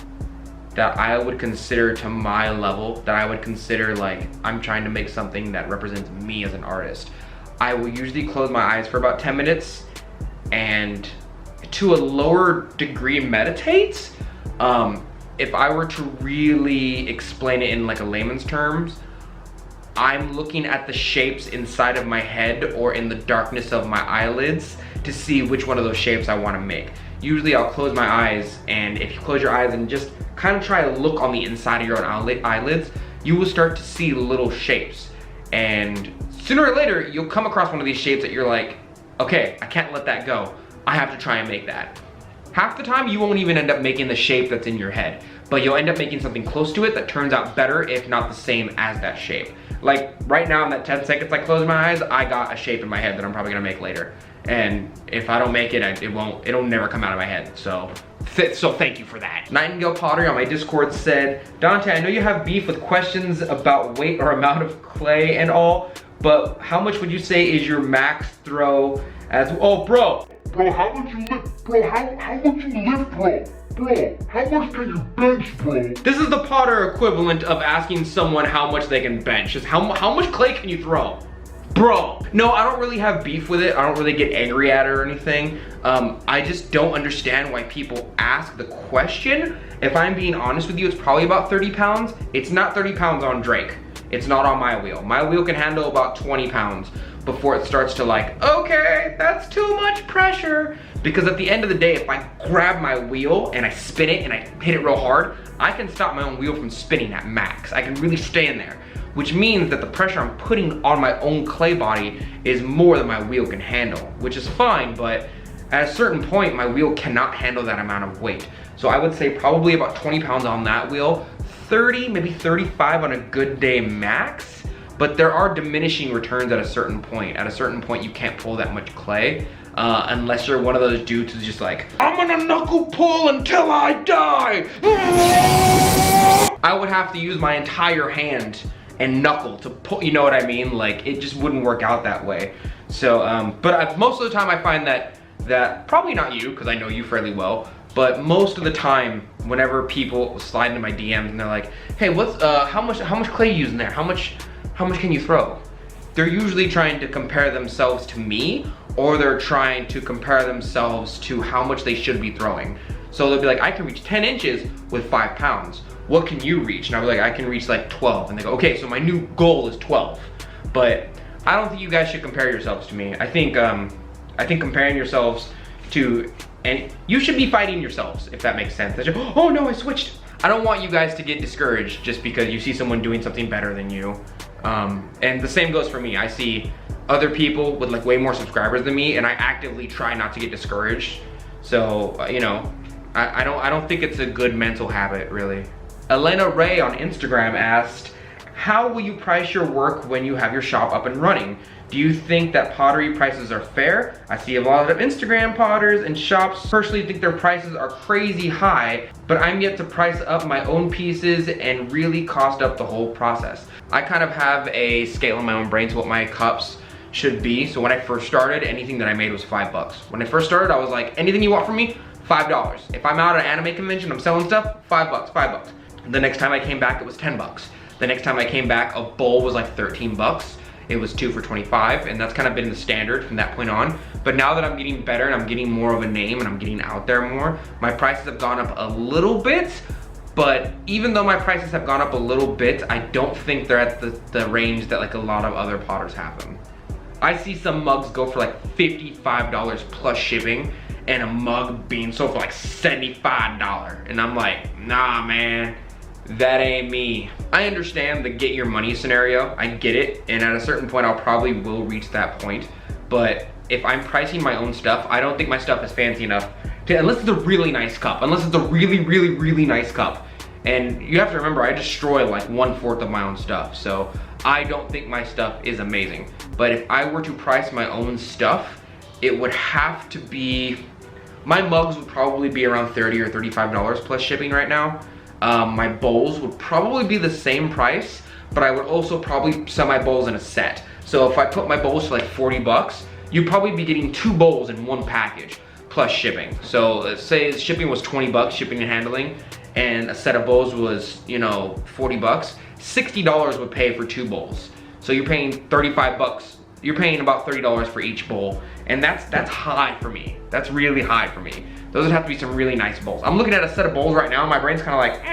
that I would consider to my level, that I would consider like, I'm trying to make something that represents me as an artist, I will usually close my eyes for about 10 minutes and to a lower degree meditate. If I were to really explain it in like a layman's terms, I'm looking at the shapes inside of my head or in the darkness of my eyelids to see which one of those shapes I want to make. Usually I'll close my eyes, and if you close your eyes and just kind of try to look on the inside of your own eyelids, you will start to see little shapes. And sooner or later, you'll come across one of these shapes that you're like, okay, I can't let that go. I have to try and make that. Half the time, you won't even end up making the shape that's in your head, but you'll end up making something close to it that turns out better, if not the same as that shape. Like right now in that 10 seconds I closed my eyes, I got a shape in my head that I'm probably gonna make later. And if I don't make it, it'll never come out of my head. So thank you for that. Nightingale Pottery on my Discord said, Donte, I know you have beef with questions about weight or amount of clay and all, but how much would you say is your max throw as, oh bro, How much you lift, bro? How much you lift, bro? Bro, how much can you bench, bro? This is the Potter equivalent of asking someone how much they can bench. Just how much clay can you throw? Bro. No, I don't really have beef with it. I don't really get angry at it or anything. I just don't understand why people ask the question. If I'm being honest with you, it's probably about 30 pounds. It's not 30 pounds on Drake. It's not on my wheel. My wheel can handle about 20 pounds before it starts to like, okay, that's too much pressure. Because at the end of the day, if I grab my wheel and I spin it and I hit it real hard, I can stop my own wheel from spinning at max. I can really stay in there, which means that the pressure I'm putting on my own clay body is more than my wheel can handle, which is fine, but at a certain point, my wheel cannot handle that amount of weight. So I would say probably about 20 pounds on that wheel, 30, maybe 35 on a good day max. But there are diminishing returns at a certain point. At a certain point, you can't pull that much clay unless you're one of those dudes who's just like, I'm gonna knuckle pull until I die. I would have to use my entire hand and knuckle to pull, you know what I mean? Like, it just wouldn't work out that way. So, but most of the time I find that probably not you, because I know you fairly well, but most of the time, whenever people slide into my DMs and they're like, hey, what's, how much clay you using there? How much can you throw? They're usually trying to compare themselves to me, or they're trying to compare themselves to how much they should be throwing. So they'll be like, I can reach 10 inches with 5 pounds. What can you reach? And I'll be like, I can reach like 12. And they go, okay, so my new goal is 12. But I don't think you guys should compare yourselves to me. I think comparing yourselves to, and you should be fighting yourselves, if that makes sense. Oh no, I switched. I don't want you guys to get discouraged just because you see someone doing something better than you. And the same goes for me. I see other people with like way more subscribers than me, and I actively try not to get discouraged. So, you know, I don't think it's a good mental habit, really. Elena Ray on Instagram asked, how will you price your work when you have your shop up and running? Do you think that pottery prices are fair? I see a lot of Instagram potters and shops personally think their prices are crazy high, but I'm yet to price up my own pieces and really cost up the whole process. I kind of have a scale in my own brain to what my cups should be. So when I first started, anything that I made was $5. When I first started, I was like, anything you want from me, $5. If I'm out at an anime convention, I'm selling stuff, $5. The next time I came back, it was $10. The next time I came back, a bowl was like 13 bucks. It was 2 for 25, and that's kind of been the standard from that point on. But now that I'm getting better and I'm getting more of a name and I'm getting out there more, my prices have gone up a little bit. But even though my prices have gone up a little bit, I don't think they're at the range that like a lot of other potters have them. I see some mugs go for like $55 plus shipping, and a mug being sold for like $75. And I'm like, nah, man. That ain't me. I understand the get your money scenario. I get it, and at a certain point I'll probably will reach that point. But if I'm pricing my own stuff, I don't think my stuff is fancy enough to, unless it's a really nice cup, unless it's a really nice cup. And you have to remember, I destroy like 1/4 of my own stuff, so I don't think my stuff is amazing. But if I were to price my own stuff, it would have to be My mugs would probably be around $30 or $35 plus shipping right now. My bowls would probably be the same price, but I would also probably sell my bowls in a set. So if I put my bowls for like 40 bucks, you'd probably be getting 2 bowls in one package plus shipping. So let's say shipping was 20 bucks, shipping and handling, and a set of bowls was, you know, 40 bucks, $60 would pay for 2 bowls. So you're paying 35 bucks. You're paying about $30 for each bowl, and that's high for me. That's really high for me. Those would have to be some really nice bowls. I'm looking at a set of bowls right now, and my brain's kind of like,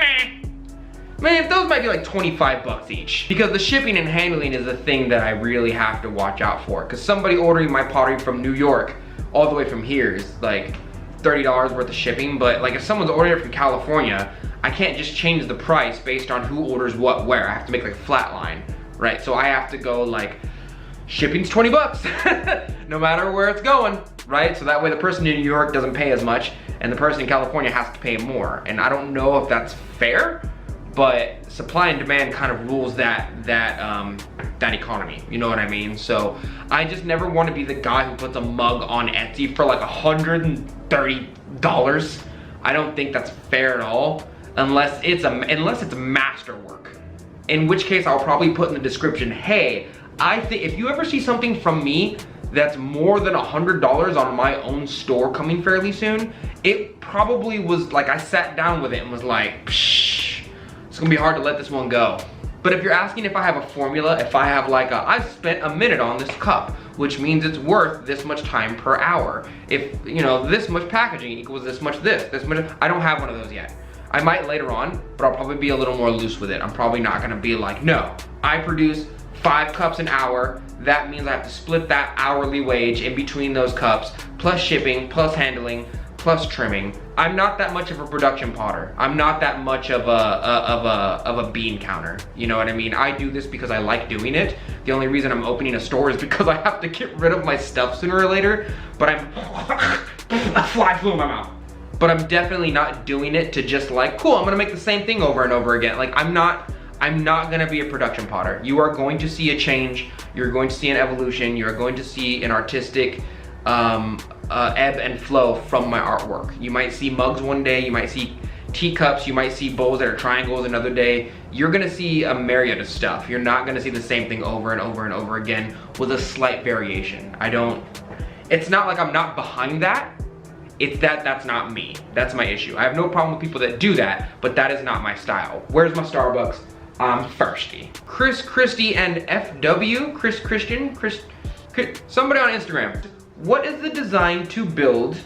man, those might be like 25 bucks each. Because the shipping and handling is the thing that I really have to watch out for. Because somebody ordering my pottery from New York all the way from here is like $30 worth of shipping. But like if someone's ordering it from California, I can't just change the price based on who orders what where. I have to make like a flat line, right? So I have to go like, shipping's 20 bucks, no matter where it's going, right? So that way the person in New York doesn't pay as much and the person in California has to pay more. And I don't know if that's fair, but supply and demand kind of rules that economy, you know what I mean? So I just never want to be the guy who puts a mug on Etsy for like $130. I don't think that's fair at all, unless it's a masterwork. In which case I'll probably put in the description, hey, I think if you ever see something from me that's more than $100 on my own store coming fairly soon, it probably was like I sat down with it and was like, psh, it's gonna be hard to let this one go. But if you're asking if I have a formula, if I have like I've spent a minute on this cup, which means it's worth this much time per hour. If, you know, this much packaging equals this much, I don't have one of those yet. I might later on, but I'll probably be a little more loose with it. I'm probably not gonna be like, no, I produce 5 cups an hour. That means I have to split that hourly wage in between those cups, plus shipping, plus handling, plus trimming. I'm not that much of a production potter. I'm not that much of a bean counter. You know what I mean? I do this because I like doing it. The only reason I'm opening a store is because I have to get rid of my stuff sooner or later. But a fly flew in my mouth. But I'm definitely not doing it to just like, cool, I'm gonna make the same thing over and over again. Like I'm not gonna be a production potter. You are going to see a change. You're going to see an evolution. You're going to see an artistic ebb and flow from my artwork. You might see mugs one day. You might see teacups. You might see bowls that are triangles another day. You're gonna see a myriad of stuff. You're not gonna see the same thing over and over and over again with a slight variation. It's not like I'm not behind that. It's that's not me. That's my issue. I have no problem with people that do that, but that is not my style. Where's my Starbucks? I'm thirsty. Chris Christie and FW, Chris Christian, somebody on Instagram. What is the design to build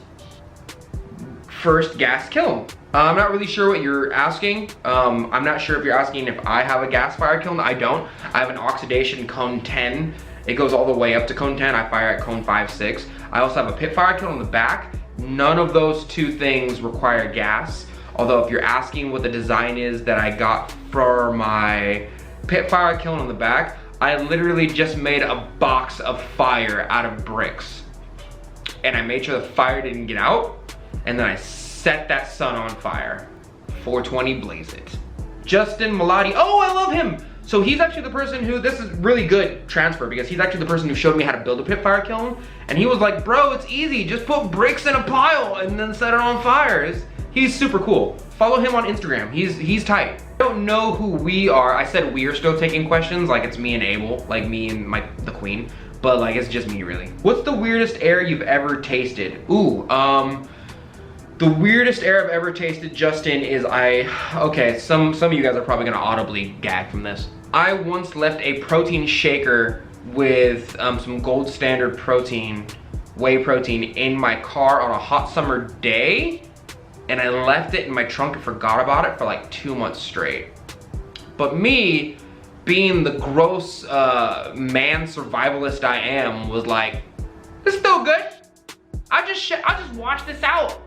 first gas kiln? I'm not really sure what you're asking. I'm not sure if you're asking if I have a gas fire kiln. I don't. I have an oxidation cone 10. It goes all the way up to cone 10. I fire at cone 5, 6. I also have a pit fire kiln on the back. None of those two things require gas. Although if you're asking what the design is that I got for my pit fire kiln on the back, I literally just made a box of fire out of bricks. And I made sure the fire didn't get out, and then I set that sun on fire. 420 blaze it. Justin Malati, oh, I love him. So he's actually the person who, this is really good transfer because he's actually the person who showed me how to build a pit fire kiln. And he was like, bro, it's easy. Just put bricks in a pile and then set it on fire. He's super cool. Follow him on Instagram. He's tight. I don't know who we are. I said we are still taking questions, like it's me and Abel, like me and the queen. But like it's just me really. What's the weirdest air you've ever tasted? Ooh, the weirdest air I've ever tasted, Justin, is okay, some of you guys are probably gonna audibly gag from this. I once left a protein shaker with some gold standard protein, whey protein, in my car on a hot summer day, and I left it in my trunk and forgot about it for like 2 months straight. But me, being the gross man survivalist I am, was like, it's still good. I just wash this out.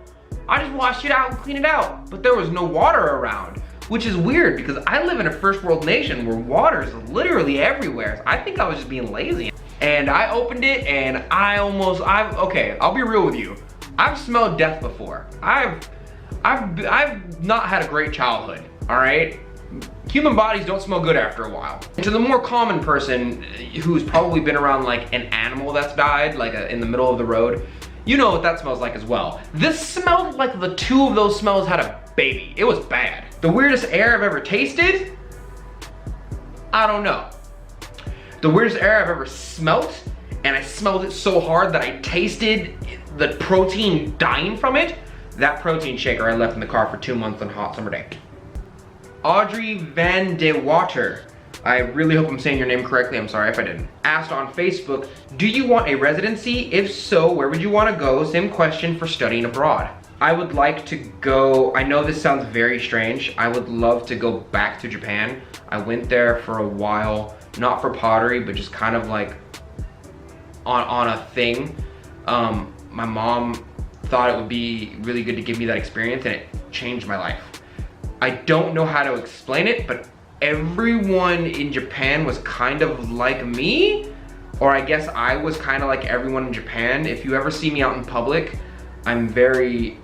I just wash it out and clean it out. But there was no water around, which is weird because I live in a first world nation where water is literally everywhere. So I think I was just being lazy. And I opened it and okay, I'll be real with you. I've smelled death before. I've not had a great childhood, all right? Human bodies don't smell good after a while. And to the more common person who's probably been around like an animal that's died, like in the middle of the road, You know what that smells like as well. This smelled like the two of those smells had a baby. It was bad. The weirdest air I've ever tasted? I don't know. The weirdest air I've ever smelt, and I smelled it so hard that I tasted the protein dying from it. That protein shaker I left in the car for 2 months on a hot summer day. Audrey Van de Water. I really hope I'm saying your name correctly, I'm sorry if I didn't. Asked on Facebook, do you want a residency? If so, where would you want to go? Same question for studying abroad. I would like to go, I know this sounds very strange, I would love to go back to Japan. I went there for a while, not for pottery, but just kind of like on a thing. My mom thought it would be really good to give me that experience, and it changed my life. I don't know how to explain it, but everyone in Japan was kind of like me, or I guess I was kind of like everyone in Japan. If you ever see me out in public, I'm very,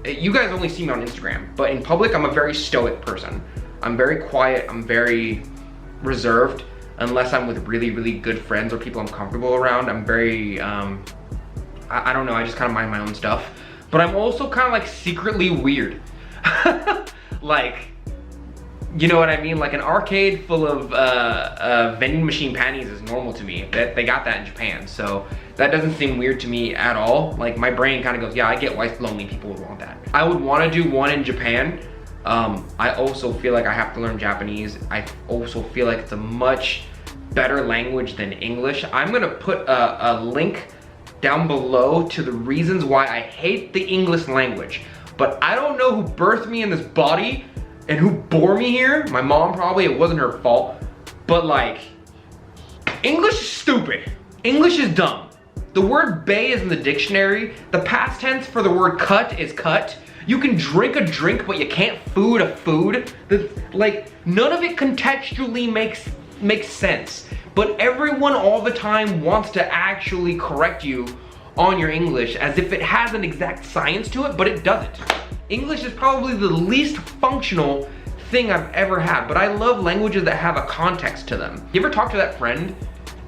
you guys only see me on Instagram, but in public, I'm a very stoic person. I'm very quiet, I'm very reserved, unless I'm with really, really good friends or people I'm comfortable around. I'm very, I don't know, I just kind of mind my own stuff. But I'm also kind of like secretly weird. Like, you know what I mean? Like an arcade full of vending machine panties is normal to me. They got that in Japan, so that doesn't seem weird to me at all. Like my brain kind of goes, yeah, I get why lonely people would want that. I would want to do one in Japan. I also feel like I have to learn Japanese. I also feel like it's a much better language than English. I'm gonna put a link down below to the reasons why I hate the English language. But I don't know who birthed me in this body and who bore me here. My mom probably, it wasn't her fault. But like, English is stupid. English is dumb. The word bay is in the dictionary. The past tense for the word cut is cut. You can drink a drink, but you can't food a food. Like, none of it contextually makes sense. But everyone all the time wants to actually correct you on your English as if it has an exact science to it, but it doesn't. English is probably the least functional thing I've ever had, but I love languages that have a context to them. You ever talk to that friend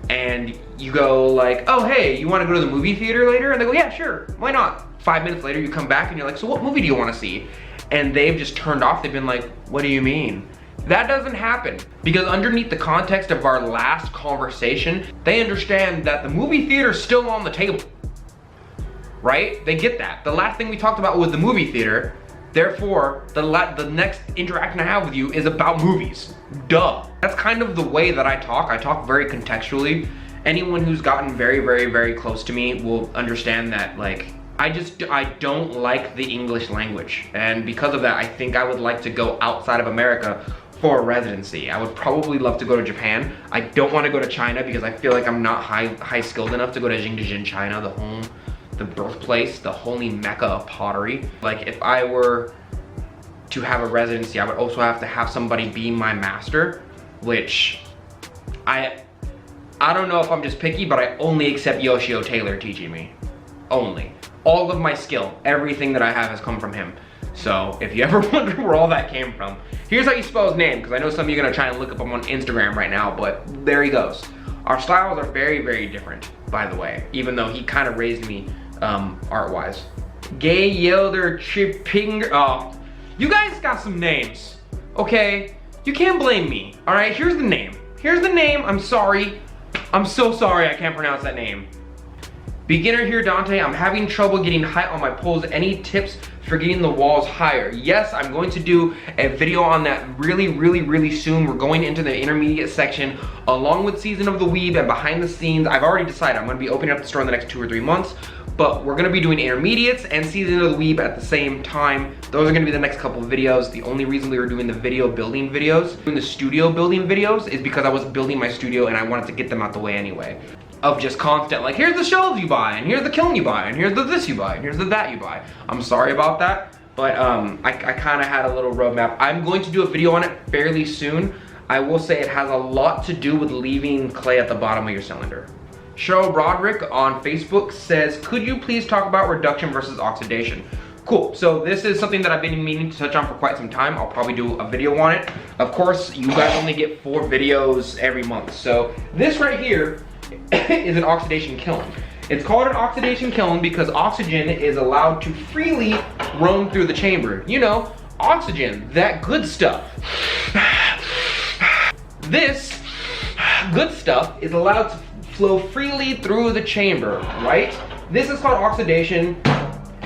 and you go like, oh hey, you wanna go to the movie theater later? And they go, yeah, sure, why not? 5 minutes later you come back and you're like, so what movie do you wanna see? And they've just turned off, they've been like, what do you mean? That doesn't happen, because underneath the context of our last conversation, they understand that the movie theater is still on the table, right? They get that. The last thing we talked about was the movie theater, therefore, the next interaction I have with you is about movies. Duh. That's kind of the way that I talk very contextually. Anyone who's gotten very, very, very close to me will understand that, like, I don't like the English language. And because of that, I think I would like to go outside of America for a residency. I would probably love to go to Japan. I don't want to go to China because I feel like I'm not high skilled enough to go to Jingdezhen, China, the birthplace, the holy mecca of pottery. Like if I were to have a residency, I would also have to have somebody be my master, which I don't know if I'm just picky, but I only accept Yoshio Taylor teaching me. Only. All of my skill, everything that I have has come from him. So if you ever wonder where all that came from, here's how you spell his name, because I know some of you are gonna try and look up him on Instagram right now, but there he goes. Our styles are very, very different, by the way, even though he kind of raised me art-wise. Gay Yelder Chipping, oh, you guys got some names, okay? You can't blame me, all right? Here's the name. Here's the name, I'm sorry. I'm so sorry I can't pronounce that name. Beginner here, Donte. I'm having trouble getting height on my poles. Any tips for getting the walls higher? Yes, I'm going to do a video on that really, really, really soon. We're going into the intermediate section along with Season of the Weeb and behind the scenes. I've already decided I'm going to be opening up the store in the next 2 or 3 months, but we're going to be doing intermediates and Season of the Weeb at the same time. Those are going to be the next couple of videos. The only reason we were doing the video building videos, doing the studio building videos, is because I was building my studio and I wanted to get them out the way anyway. Of just constant, like, here's the shelves you buy, and here's the kiln you buy, and here's the this you buy, and here's the that you buy. I'm sorry about that, but I kind of had a little roadmap. I'm going to do a video on it fairly soon. I will say it has a lot to do with leaving clay at the bottom of your cylinder. Cheryl Broderick on Facebook says, could you please talk about reduction versus oxidation? Cool, so this is something that I've been meaning to touch on for quite some time. I'll probably do a video on it. Of course, you guys only get 4 videos every month. So this right here is an oxidation kiln. It's called an oxidation kiln because oxygen is allowed to freely roam through the chamber. You know, oxygen, that good stuff. This good stuff is allowed to flow freely through the chamber, right? This is called oxidation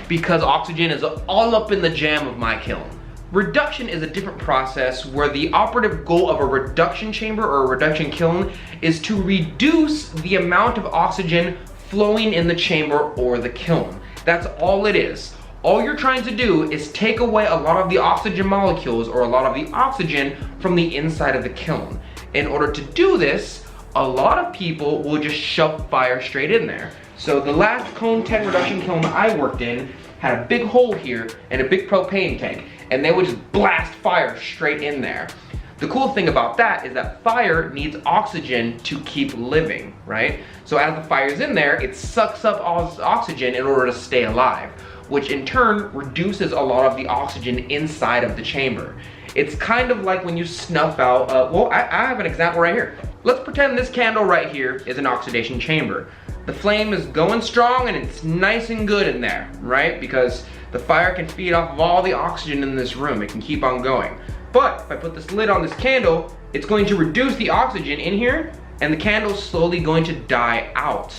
because oxygen is all up in the jam of my kiln. Reduction is a different process where the operative goal of a reduction chamber or a reduction kiln is to reduce the amount of oxygen flowing in the chamber or the kiln. That's all it is. All you're trying to do is take away a lot of the oxygen molecules or a lot of the oxygen from the inside of the kiln. In order to do this, a lot of people will just shove fire straight in there. So the last Cone 10 reduction kiln I worked in had a big hole here and a big propane tank, and they would just blast fire straight in there. The cool thing about that is that fire needs oxygen to keep living, right? So as the fire's in there, it sucks up all this oxygen in order to stay alive, which in turn reduces a lot of the oxygen inside of the chamber. It's kind of like when you snuff out, well, I have an example right here. Let's pretend this candle right here is an oxidation chamber. The flame is going strong and it's nice and good in there, right? Because the fire can feed off of all the oxygen in this room. It can keep on going. But if I put this lid on this candle, it's going to reduce the oxygen in here and the candle's slowly going to die out.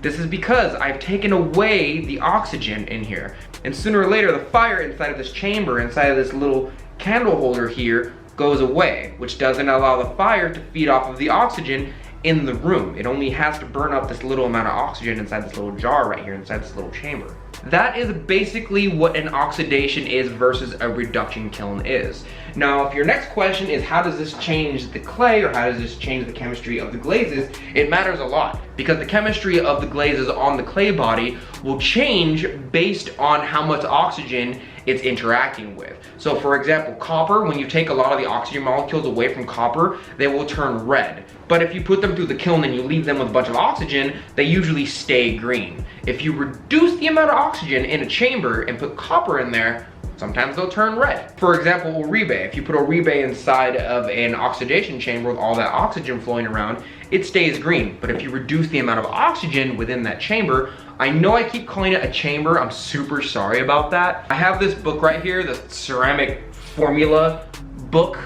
This is because I've taken away the oxygen in here. And sooner or later, the fire inside of this chamber, inside of this little candle holder here, goes away, which doesn't allow the fire to feed off of the oxygen in the room. It only has to burn up this little amount of oxygen inside this little jar right here, inside this little chamber. That is basically what an oxidation is versus a reduction kiln is. Now, if your next question is how does this change the clay or how does this change the chemistry of the glazes, it matters a lot because the chemistry of the glazes on the clay body will change based on how much oxygen it's interacting with. So for example, copper, when you take a lot of the oxygen molecules away from copper, they will turn red. But if you put them through the kiln and you leave them with a bunch of oxygen, they usually stay green. If you reduce the amount of oxygen in a chamber and put copper in there, sometimes they'll turn red. For example, Oribe. If you put Oribe inside of an oxidation chamber with all that oxygen flowing around, it stays green. But if you reduce the amount of oxygen within that chamber, I know I keep calling it a chamber, I'm super sorry about that. I have this book right here, the ceramic formula book,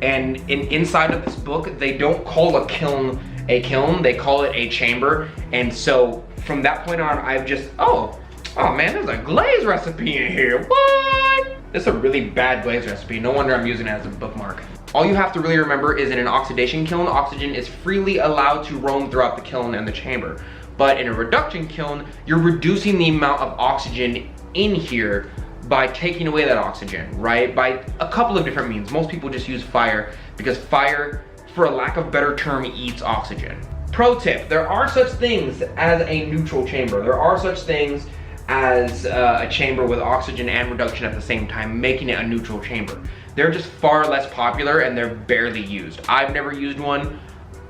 and inside of this book, they don't call a kiln, they call it a chamber. And so from that point on, I've just, oh man, there's a glaze recipe in here, what? It's a really bad glaze recipe, no wonder I'm using it as a bookmark. All you have to really remember is in an oxidation kiln, oxygen is freely allowed to roam throughout the kiln and the chamber. But in a reduction kiln, you're reducing the amount of oxygen in here by taking away that oxygen, right? By a couple of different means. Most people just use fire because fire, for a lack of a better term, eats oxygen. Pro tip, there are such things as a neutral chamber. There are such things as a chamber with oxygen and reduction at the same time, making it a neutral chamber. They're just far less popular and they're barely used. I've never used one.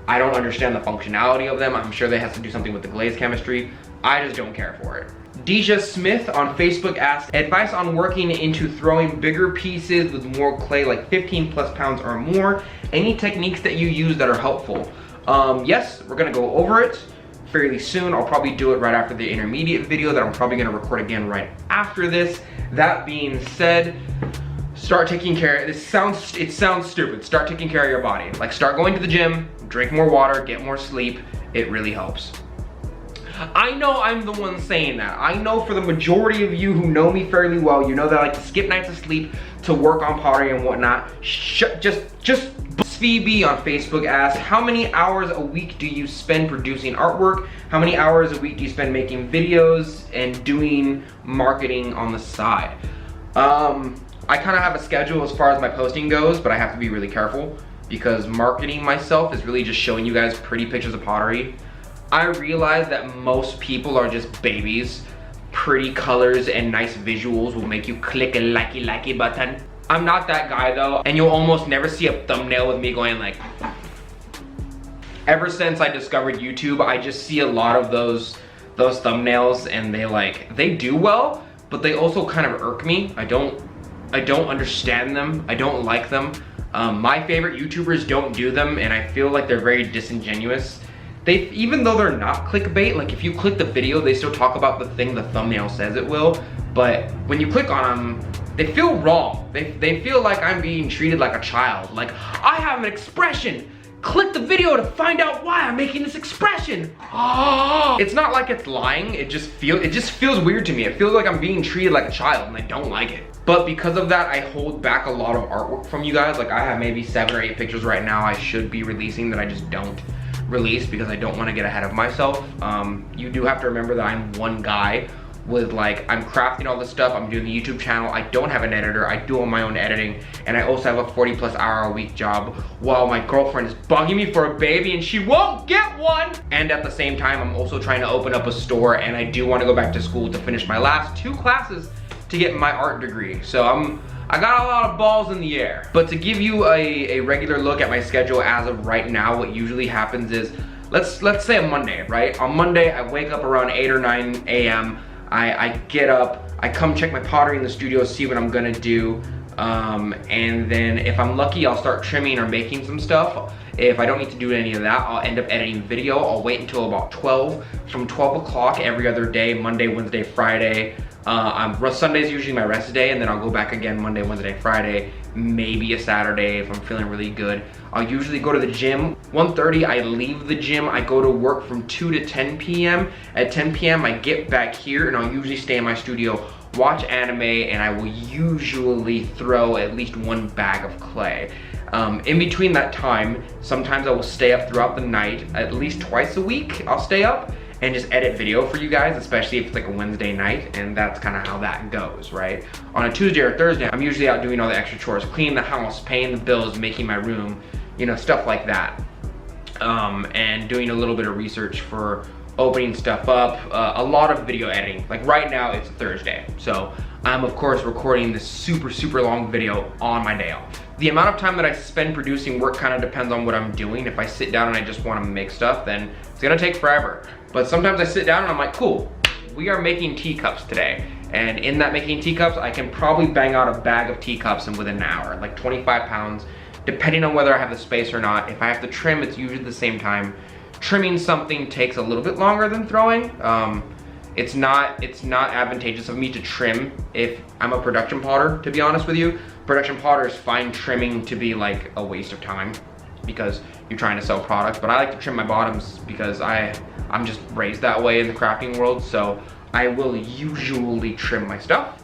I don't understand the functionality of them. I'm sure they have to do something with the glaze chemistry. I just don't care for it. Deja Smith on Facebook asked, advice on working into throwing bigger pieces with more clay, like 15 plus pounds or more. Any techniques that you use that are helpful? Yes, we're gonna go over it fairly soon. I'll probably do it right after the intermediate video that I'm probably gonna record again right after this. That being said, start taking care, it sounds stupid, start taking care of your body. Like start going to the gym, drink more water, get more sleep, it really helps. I know I'm the one saying that. I know for the majority of you who know me fairly well, you know that I like to skip nights of sleep to work on pottery and whatnot. Just Phoebe on Facebook asked, how many hours a week do you spend producing artwork? How many hours a week do you spend making videos and doing marketing on the side? I kind of have a schedule as far as my posting goes, but I have to be really careful because marketing myself is really just showing you guys pretty pictures of pottery. I realize that most people are just babies. Pretty colors and nice visuals will make you click a likey button. I'm not that guy though, and you'll almost never see a thumbnail with me going like. Ever since I discovered YouTube, I just see a lot of those thumbnails and they do well, but they also kind of irk me. I don't understand them, I don't like them. My favorite YouTubers don't do them and I feel like they're very disingenuous. even though they're not clickbait, like if you click the video, they still talk about the thing the thumbnail says it will, but when you click on them, they feel wrong. They feel like I'm being treated like a child. Like, I have an expression. Click the video to find out why I'm making this expression. Oh. It's not like it's lying, it just feels weird to me. It feels like I'm being treated like a child and I don't like it. But because of that, I hold back a lot of artwork from you guys. Like I have maybe 7 or 8 pictures right now I should be releasing that I just don't release because I don't want to get ahead of myself. You do have to remember that I'm one guy with like, I'm crafting all this stuff, I'm doing the YouTube channel, I don't have an editor, I do all my own editing, and I also have a 40+ hour a week job while my girlfriend is bugging me for a baby and she won't get one! And at the same time, I'm also trying to open up a store and I do want to go back to school to finish my last 2 classes to get my art degree. So I got a lot of balls in the air. But to give you a regular look at my schedule as of right now, what usually happens is, let's say a Monday, right? On Monday, I wake up around 8 or 9 a.m. I get up, I come check my pottery in the studio, see what I'm gonna do, and then if I'm lucky, I'll start trimming or making some stuff. If I don't need to do any of that, I'll end up editing video. I'll wait until about 12. From 12 o'clock every other day, Monday, Wednesday, Friday. Sunday's usually my rest day, and then I'll go back again Monday, Wednesday, Friday, maybe a Saturday if I'm feeling really good. I'll usually go to the gym. 1:30, I leave the gym. I go to work from 2 to 10 p.m. At 10 p.m., I get back here, and I'll usually stay in my studio, watch anime, and I will usually throw at least 1 bag of clay. In between that time, sometimes I will stay up throughout the night. At least twice a week, I'll stay up and just edit video for you guys, especially if it's like a Wednesday night, and that's kind of how that goes, right? On a Tuesday or Thursday, I'm usually out doing all the extra chores, cleaning the house, paying the bills, making my room, you know, stuff like that. And doing a little bit of research for opening stuff up, a lot of video editing. Like right now, it's Thursday, so I'm of course recording this super long video on my day off. The amount of time that I spend producing work kind of depends on what I'm doing. If I sit down and I just want to make stuff, then it's gonna take forever. But sometimes I sit down and I'm like, cool, we are making teacups today. And in that making teacups, I can probably bang out a bag of teacups in within an hour, like 25 pounds, depending on whether I have the space or not. If I have to trim, it's usually the same time. Trimming something takes a little bit longer than throwing. It's not advantageous of me to trim if I'm a production potter, to be honest with you. Production potters find trimming to be like a waste of time because you're trying to sell products, but I like to trim my bottoms because I'm just raised that way in the crafting world, so I will usually trim my stuff.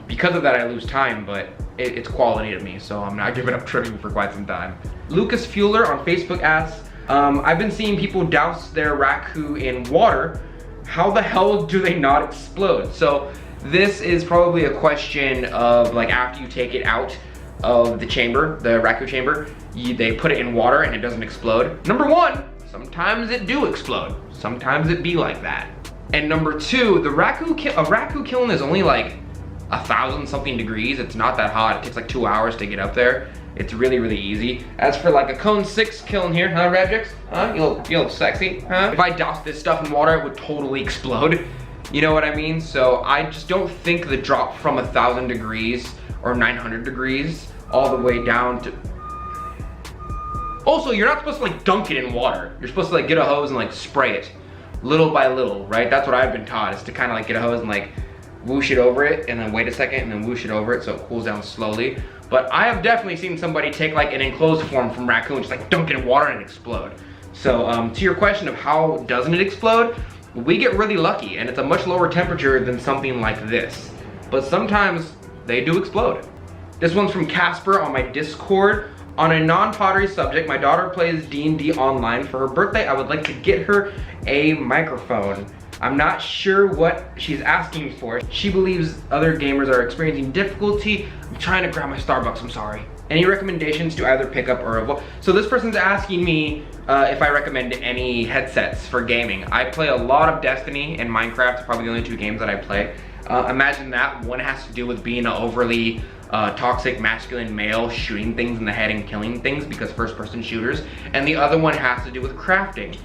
Because of that, I lose time, but it's quality to me, so I'm not giving up trimming for quite some time. Lucas Fueler on Facebook asks, I've been seeing people douse their raku in water. How the hell do they not explode? So this is probably a question of like after you take it out of the chamber, the raku chamber, they put it in water and it doesn't explode. Number 1, sometimes it do explode. Sometimes it be like that. And number 2, a raku kiln is only like 1,000 something degrees. It's not that hot. It takes like 2 hours to get up there. It's really easy. As for like a cone 6 kiln here, huh, Revjix? Huh? You look sexy, huh? If I doused this stuff in water, it would totally explode. You know what I mean? So I just don't think the drop from 1,000 degrees or 900 degrees all the way down to... Also, you're not supposed to like dunk it in water. You're supposed to like get a hose and like spray it little by little, right? That's what I've been taught, is to kind of like get a hose and like whoosh it over it and then wait a second and then whoosh it over it so it cools down slowly. But I have definitely seen somebody take like an enclosed form from raccoon, just like dunk it in water and explode. So to your question of how doesn't it explode, we get really lucky and it's a much lower temperature than something like this. But sometimes they do explode. This one's from Casper on my Discord. On a non-pottery subject, my daughter plays D&D online. For her birthday, I would like to get her a microphone. I'm not sure what she's asking for. She believes other gamers are experiencing difficulty. I'm trying to grab my Starbucks, I'm sorry. Any recommendations to either pick up or avoid? So this person's asking me if I recommend any headsets for gaming. I play a lot of Destiny and Minecraft. It's probably the only 2 games that I play. Imagine that. One has to do with being an overly toxic masculine male shooting things in the head and killing things because first-person shooters. And the other one has to do with crafting.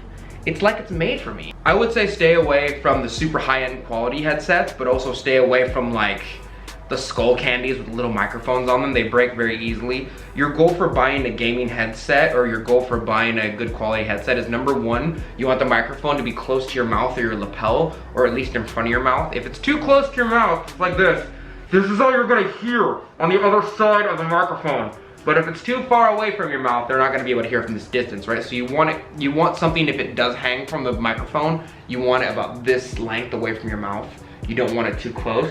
It's like it's made for me. I would say stay away from the super high-end quality headsets, but also stay away from like the skull candies with little microphones on them. They break very easily. Your goal for buying a gaming headset or your goal for buying a good quality headset is number one, you want the microphone to be close to your mouth or your lapel, or at least in front of your mouth. If it's too close to your mouth, like this is all you're gonna hear on the other side of the microphone. But if it's too far away from your mouth, they're not gonna be able to hear from this distance, right? So you want something, if it does hang from the microphone, you want it about this length away from your mouth. You don't want it too close.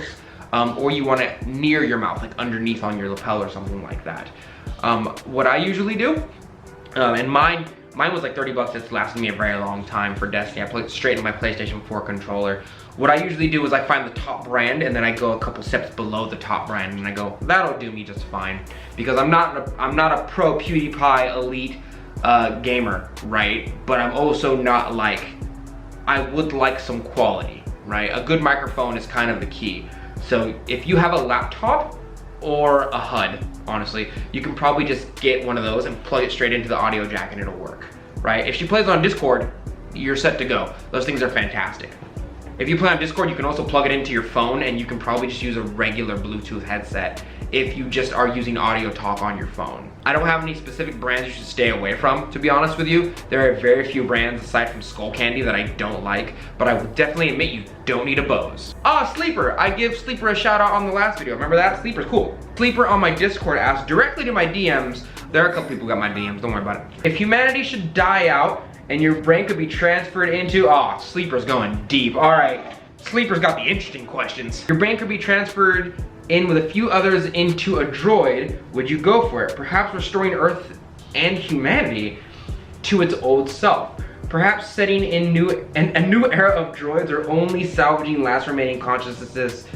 Or you want it near your mouth, like underneath on your lapel or something like that. What I usually do, and mine was like 30 bucks. It's lasted me a very long time for Destiny. I plug it straight into my PlayStation 4 controller. What I usually do is I find the top brand and then I go a couple steps below the top brand and I go, that'll do me just fine. Because I'm not a pro PewDiePie elite gamer, right? But I'm also not like, I would like some quality, right? A good microphone is kind of the key. So if you have a laptop or a HUD, honestly, you can probably just get one of those and plug it straight into the audio jack and it'll work, right? If she plays on Discord, you're set to go. Those things are fantastic. If you play on Discord, you can also plug it into your phone and you can probably just use a regular Bluetooth headset if you just are using audio talk on your phone. I don't have any specific brands you should stay away from, to be honest with you. There are very few brands aside from Skull Candy that I don't like, but I would definitely admit you don't need a Bose. Sleeper, I give Sleeper a shout out on the last video. Remember that? Sleeper's cool. Sleeper on my Discord asked directly to my DMs, there are a couple people who got my DMs, don't worry about it. If humanity should die out and your brain could be transferred into, Sleeper's going deep. All right, Sleeper's got the interesting questions. Your brain could be transferred in with a few others into a droid, would you go for it? Perhaps restoring Earth and humanity to its old self. Perhaps setting in a new era of droids or only salvaging last remaining consciousness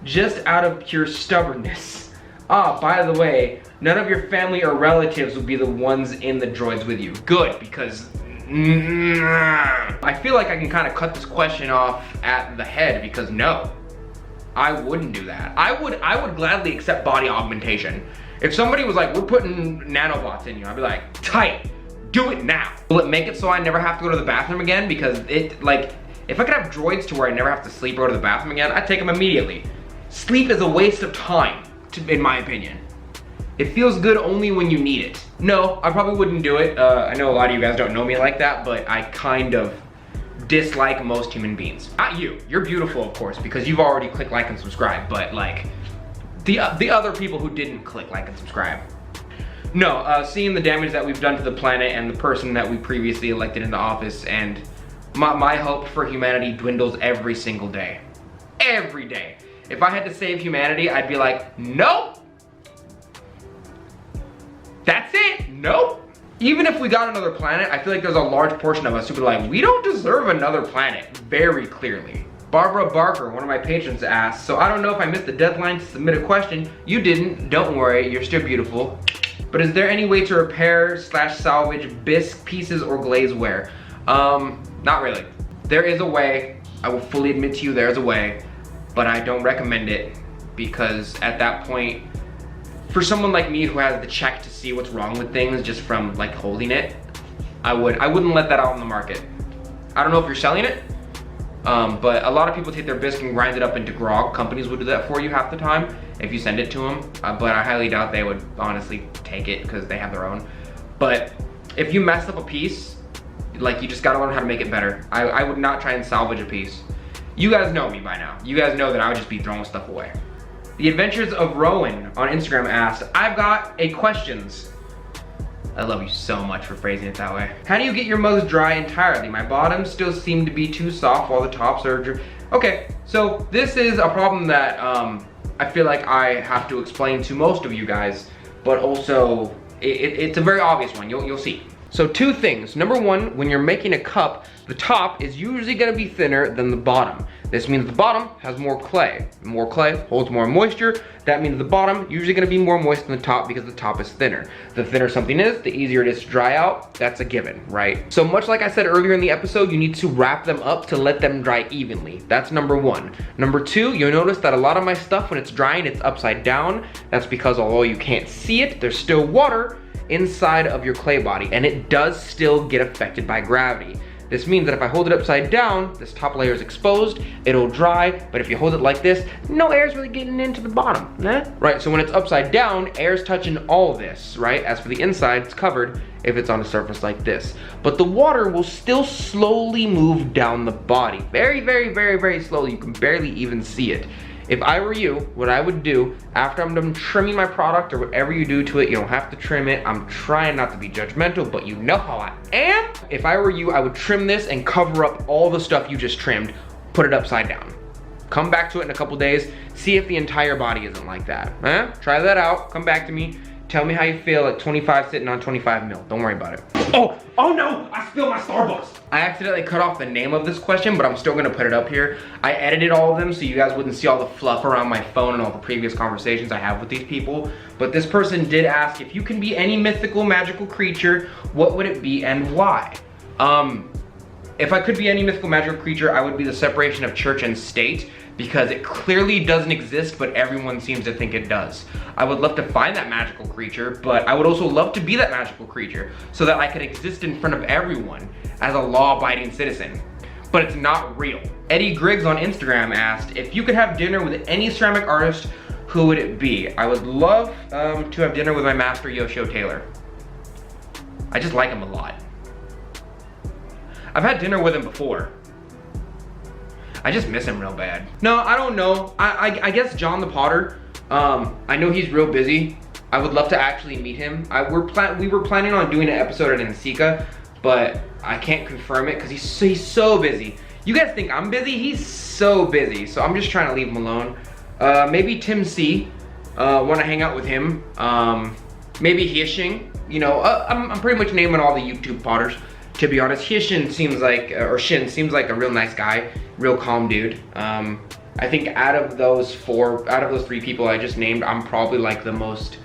just out of pure stubbornness. By the way, none of your family or relatives will be the ones in the droids with you. Good, because I feel like I can kind of cut this question off at the head because no, I wouldn't do that. I would gladly accept body augmentation. If somebody was like, we're putting nanobots in you, I'd be like, tight, do it now. Will it make it so I never have to go to the bathroom again? Because if I could have droids to where I never have to sleep or go to the bathroom again, I'd take them immediately. Sleep is a waste of time, in my opinion. It feels good only when you need it. No, I probably wouldn't do it. I know a lot of you guys don't know me like that, but I kind of dislike most human beings. Not you, you're beautiful of course, because you've already clicked like and subscribe, but like, the other people who didn't click like and subscribe. No, seeing the damage that we've done to the planet and the person that we previously elected into office, and my hope for humanity dwindles every single day. Every day. If I had to save humanity, I'd be like, nope. That's it, nope. Even if we got another planet, I feel like there's a large portion of us who be like, we don't deserve another planet, very clearly. Barbara Barker, one of my patrons, asked, so I don't know if I missed the deadline to submit a question. You didn't, don't worry, you're still beautiful. But is there any way to repair / salvage bisque pieces or glazeware? Not really. There is a way, I will fully admit to you there's a way, but I don't recommend it because at that point, for someone like me who has the check to see what's wrong with things just from like holding it, I wouldn't let that out on the market. I don't know if you're selling it, but a lot of people take their bisque and grind it up into grog. Companies would do that for you half the time if you send it to them, but I highly doubt they would honestly take it because they have their own. But if you mess up a piece, like you just gotta learn how to make it better. I would not try and salvage a piece. You guys know me by now. You guys know that I would just be throwing stuff away. The Adventures of Rowan on Instagram asked, I've got a questions. I love you so much for phrasing it that way. How do you get your mugs dry entirely? My bottoms still seem to be too soft while the tops are dry. Okay, so this is a problem that I feel like I have to explain to most of you guys, but also it's a very obvious one, you'll see. So two things. Number one, when you're making a cup, the top is usually gonna be thinner than the bottom. This means the bottom has more clay. More clay holds more moisture. That means the bottom usually gonna be more moist than the top because the top is thinner. The thinner something is, the easier it is to dry out. That's a given, right? So much like I said earlier in the episode, you need to wrap them up to let them dry evenly. That's number one. Number two, you'll notice that a lot of my stuff when it's drying, it's upside down. That's because although you can't see it, there's still water inside of your clay body and it does still get affected by gravity. This means that if I hold it upside down, this top layer is exposed, it'll dry, but if you hold it like this, no air's really getting into the bottom, Right, so when it's upside down, air's touching all this, right? As for the inside, it's covered if it's on a surface like this. But the water will still slowly move down the body. Very, very, very, very slowly. You can barely even see it. If I were you, what I would do after I'm done trimming my product or whatever you do to it, you don't have to trim it. I'm trying not to be judgmental, but you know how I am. If I were you, I would trim this and cover up all the stuff you just trimmed, put it upside down. Come back to it in a couple days, see if the entire body isn't like that. Try that out, come back to me. Tell me how you feel at 25 sitting on 25 mil. Don't worry about it. Oh no, I spilled my Starbucks. I accidentally cut off the name of this question, but I'm still gonna put it up here. I edited all of them so you guys wouldn't see all the fluff around my phone and all the previous conversations I have with these people. But this person did ask, if you can be any mythical, magical creature, what would it be and why? If I could be any mythical, magical creature, I would be the separation of church and state, because it clearly doesn't exist, but everyone seems to think it does. I would love to find that magical creature, but I would also love to be that magical creature so that I could exist in front of everyone as a law-abiding citizen. But it's not real. Eddie Griggs on Instagram asked, if you could have dinner with any ceramic artist, who would it be? I would love to have dinner with my master, Yoshio Taylor. I just like him a lot. I've had dinner with him before. I just miss him real bad. No, I don't know. I guess John the Potter. I know he's real busy. I would love to actually meet him. We were planning on doing an episode at Nsika, but I can't confirm it because he's so busy. You guys think I'm busy? He's so busy. So I'm just trying to leave him alone. Maybe Tim C. Want to hang out with him. Maybe Hishing. You know, I'm pretty much naming all the YouTube potters. To be honest, Shin seems like a real nice guy, real calm dude. I think out of those three people I just named, I'm probably like the most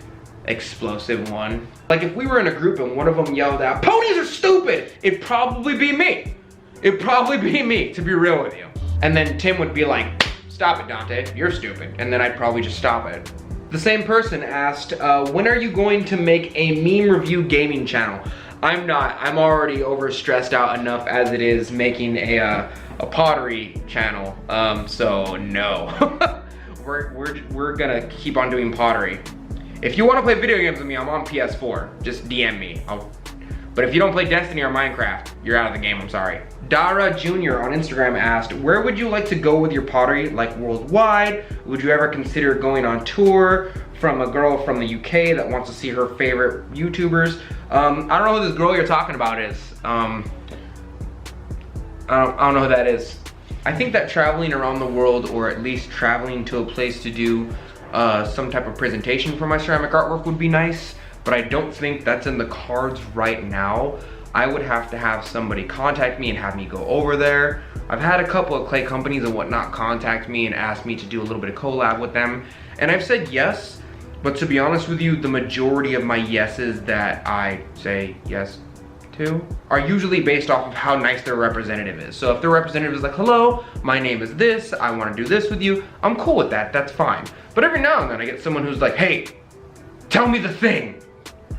explosive one. Like if we were in a group and one of them yelled out, "Ponies are stupid," it'd probably be me. It'd probably be me, to be real with you. And then Tim would be like, "Stop it, Donte, you're stupid." And then I'd probably just stop it. The same person asked, when are you going to make a meme review gaming channel? I'm not. I'm already overstressed out enough as it is making a pottery channel. So no. we're gonna keep on doing pottery. If you want to play video games with me, I'm on PS4. Just DM me. But if you don't play Destiny or Minecraft, you're out of the game. I'm sorry. Dara Jr. on Instagram asked, where would you like to go with your pottery, like worldwide? Would you ever consider going on tour? From a girl from the UK that wants to see her favorite YouTubers. I don't know who this girl you're talking about is. I don't know who that is. I think that traveling around the world, or at least traveling to a place to do some type of presentation for my ceramic artwork would be nice, but I don't think that's in the cards right now. I would have to have somebody contact me and have me go over there. I've had a couple of clay companies and whatnot contact me and ask me to do a little bit of collab with them, and I've said yes. But to be honest with you, the majority of my yeses that I say yes to are usually based off of how nice their representative is. So if their representative is like, hello, my name is this, I want to do this with you, I'm cool with that, that's fine. But every now and then I get someone who's like, hey, tell me the thing,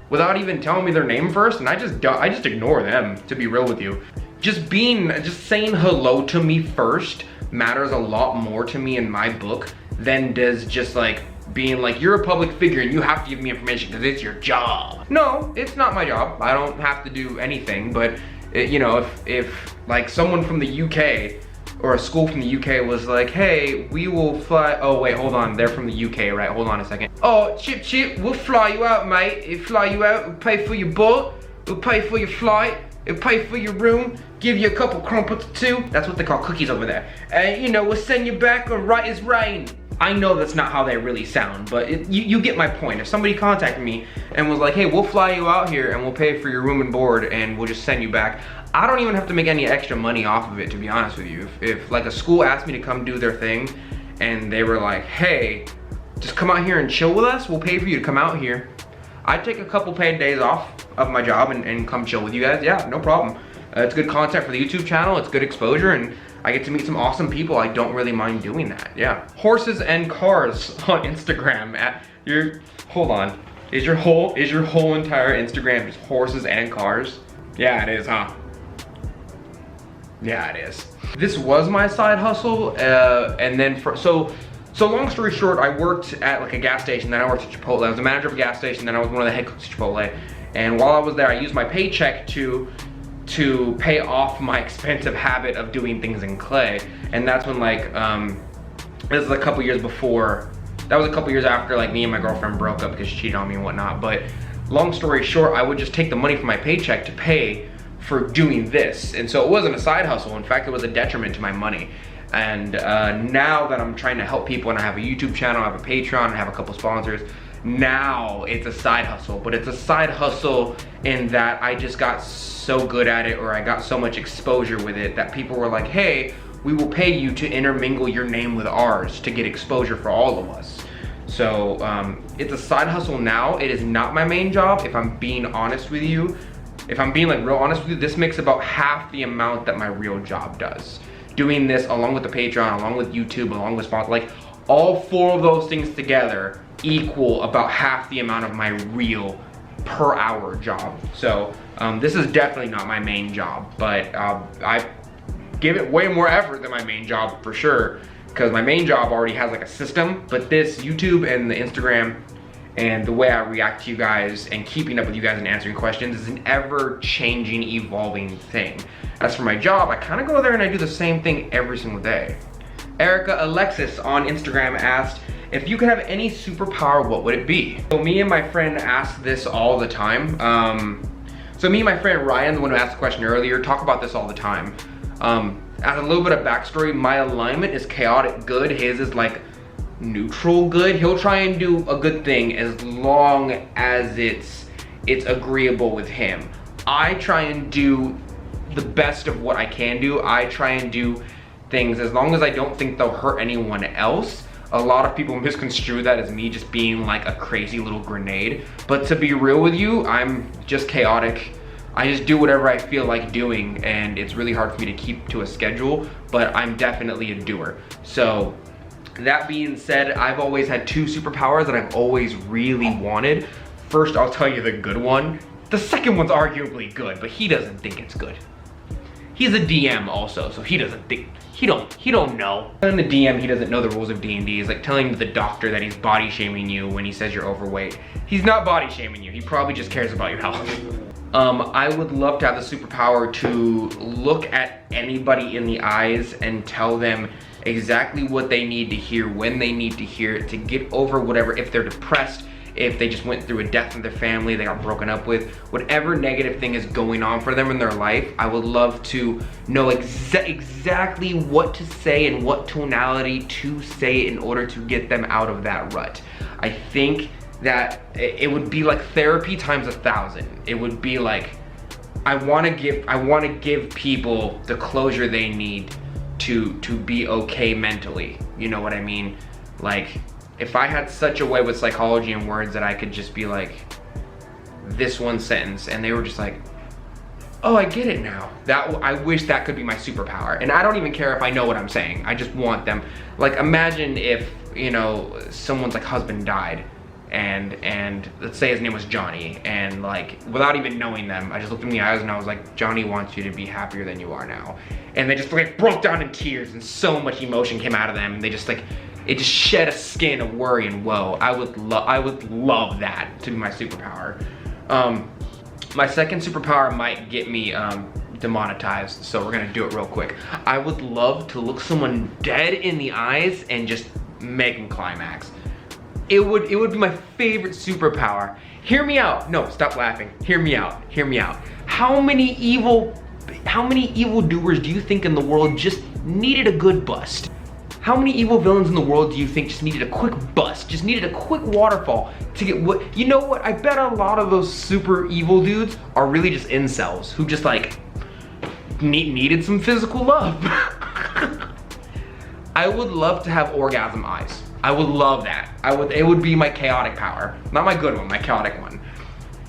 without even telling me their name first, and I just ignore them, to be real with you. Just saying hello to me first matters a lot more to me in my book than does just like being like, you're a public figure and you have to give me information because it's your job. No, it's not my job. I don't have to do anything, but you know, if like someone from the UK or a school from the UK was like, hey, we will fly, oh wait, hold on, they're from the UK, right? Hold on a second. Oh, Chip, we'll fly you out, mate. We'll fly you out, we'll pay for your boat, we'll pay for your flight, we'll pay for your room, give you a couple crumpets too. That's what they call cookies over there. And you know, we'll send you back on right as rain. I know that's not how they really sound, but you get my point. If somebody contacted me and was like, hey, we'll fly you out here and we'll pay for your room and board and we'll just send you back, I don't even have to make any extra money off of it, to be honest with you. If like a school asked me to come do their thing and they were like, hey, just come out here and chill with us, we'll pay for you to come out here, I'd take a couple paid days off of my job and come chill with you guys. Yeah, no problem. It's good content for the YouTube channel, it's good exposure, and I get to meet some awesome people. I don't really mind doing that, yeah. Horses and cars on Instagram. Hold on. Is your whole entire Instagram just horses and cars? Yeah, it is, huh? Yeah, it is. This was my side hustle, and then so long story short, I worked at like a gas station, then I worked at Chipotle. I was a manager of a gas station, then I was one of the head cooks at Chipotle. And while I was there, I used my paycheck to pay off my expensive habit of doing things in clay. And that's when like, this is a couple years before, that was a couple years after like me and my girlfriend broke up because she cheated on me and whatnot. But long story short, I would just take the money from my paycheck to pay for doing this. And so it wasn't a side hustle. In fact, it was a detriment to my money. And now that I'm trying to help people and I have a YouTube channel, I have a Patreon, I have a couple sponsors, now it's a side hustle. But it's a side hustle in that I just got so good at it, or I got so much exposure with it that people were like, hey, we will pay you to intermingle your name with ours to get exposure for all of us. So it's a side hustle now. It is not my main job, if I'm being honest with you. If I'm being like real honest with you, this makes about half the amount that my real job does. Doing this along with the Patreon, along with YouTube, along with sponsors, like all 4 of those things together equal about half the amount of my real per hour job. So this is definitely not my main job, but I give it way more effort than my main job for sure, because my main job already has like a system, but this YouTube and the Instagram and the way I react to you guys and keeping up with you guys and answering questions is an ever-changing, evolving thing. As for my job, I kind of go there and I do the same thing every single day. Erica Alexis on Instagram asked, if you could have any superpower, what would it be? So me and my friend ask this all the time. So me and my friend Ryan, the one who asked the question earlier, talk about this all the time. As a little bit of backstory, my alignment is chaotic good, his is like neutral good. He'll try and do a good thing as long as it's agreeable with him. I try and do the best of what I can do. I try and do things as long as I don't think they'll hurt anyone else. A lot of people misconstrue that as me just being like a crazy little grenade. But to be real with you, I'm just chaotic. I just do whatever I feel like doing, and it's really hard for me to keep to a schedule, but I'm definitely a doer. So that being said, I've always had 2 superpowers that I've always really wanted. First, I'll tell you the good one. The second one's arguably good, but he doesn't think it's good. He's a DM also, so he doesn't think, he don't know. In the DM, he doesn't know the rules of D&D. It's like telling the doctor that he's body shaming you when he says you're overweight. He's not body shaming you, he probably just cares about your health. I would love to have the superpower to look at anybody in the eyes and tell them exactly what they need to hear, when they need to hear it, to get over whatever, if they're depressed, if they just went through a death in their family, they got broken up with, whatever negative thing is going on for them in their life, I would love to know exactly what to say and what tonality to say in order to get them out of that rut. I think that it would be like therapy times 1,000. It would be like, I wanna give people the closure they need to be okay mentally. You know what I mean? Like, if I had such a way with psychology and words that I could just be like, this one sentence, and they were just like, oh, I get it now. I wish that could be my superpower. And I don't even care if I know what I'm saying. I just want them. Like, imagine if, you know, someone's like husband died, and let's say his name was Johnny, and like, without even knowing them, I just looked him in the eyes and I was like, Johnny wants you to be happier than you are now. And they just like broke down in tears, and so much emotion came out of them, and they just like, it just shed a skin of worry and woe. I would love that to be my superpower. My second superpower might get me demonetized, so we're gonna do it real quick. I would love to look someone dead in the eyes and just make them climax. It would be my favorite superpower. Hear me out. No, stop laughing. Hear me out. Hear me out. How many evil doers do you think in the world just needed a good bust? How many evil villains in the world do you think just needed a quick bust, just needed a quick waterfall to get what? You know what? I bet a lot of those super evil dudes are really just incels who just like needed some physical love. I would love to have orgasm eyes. I would love that. It would be my chaotic power. Not my good one, my chaotic one.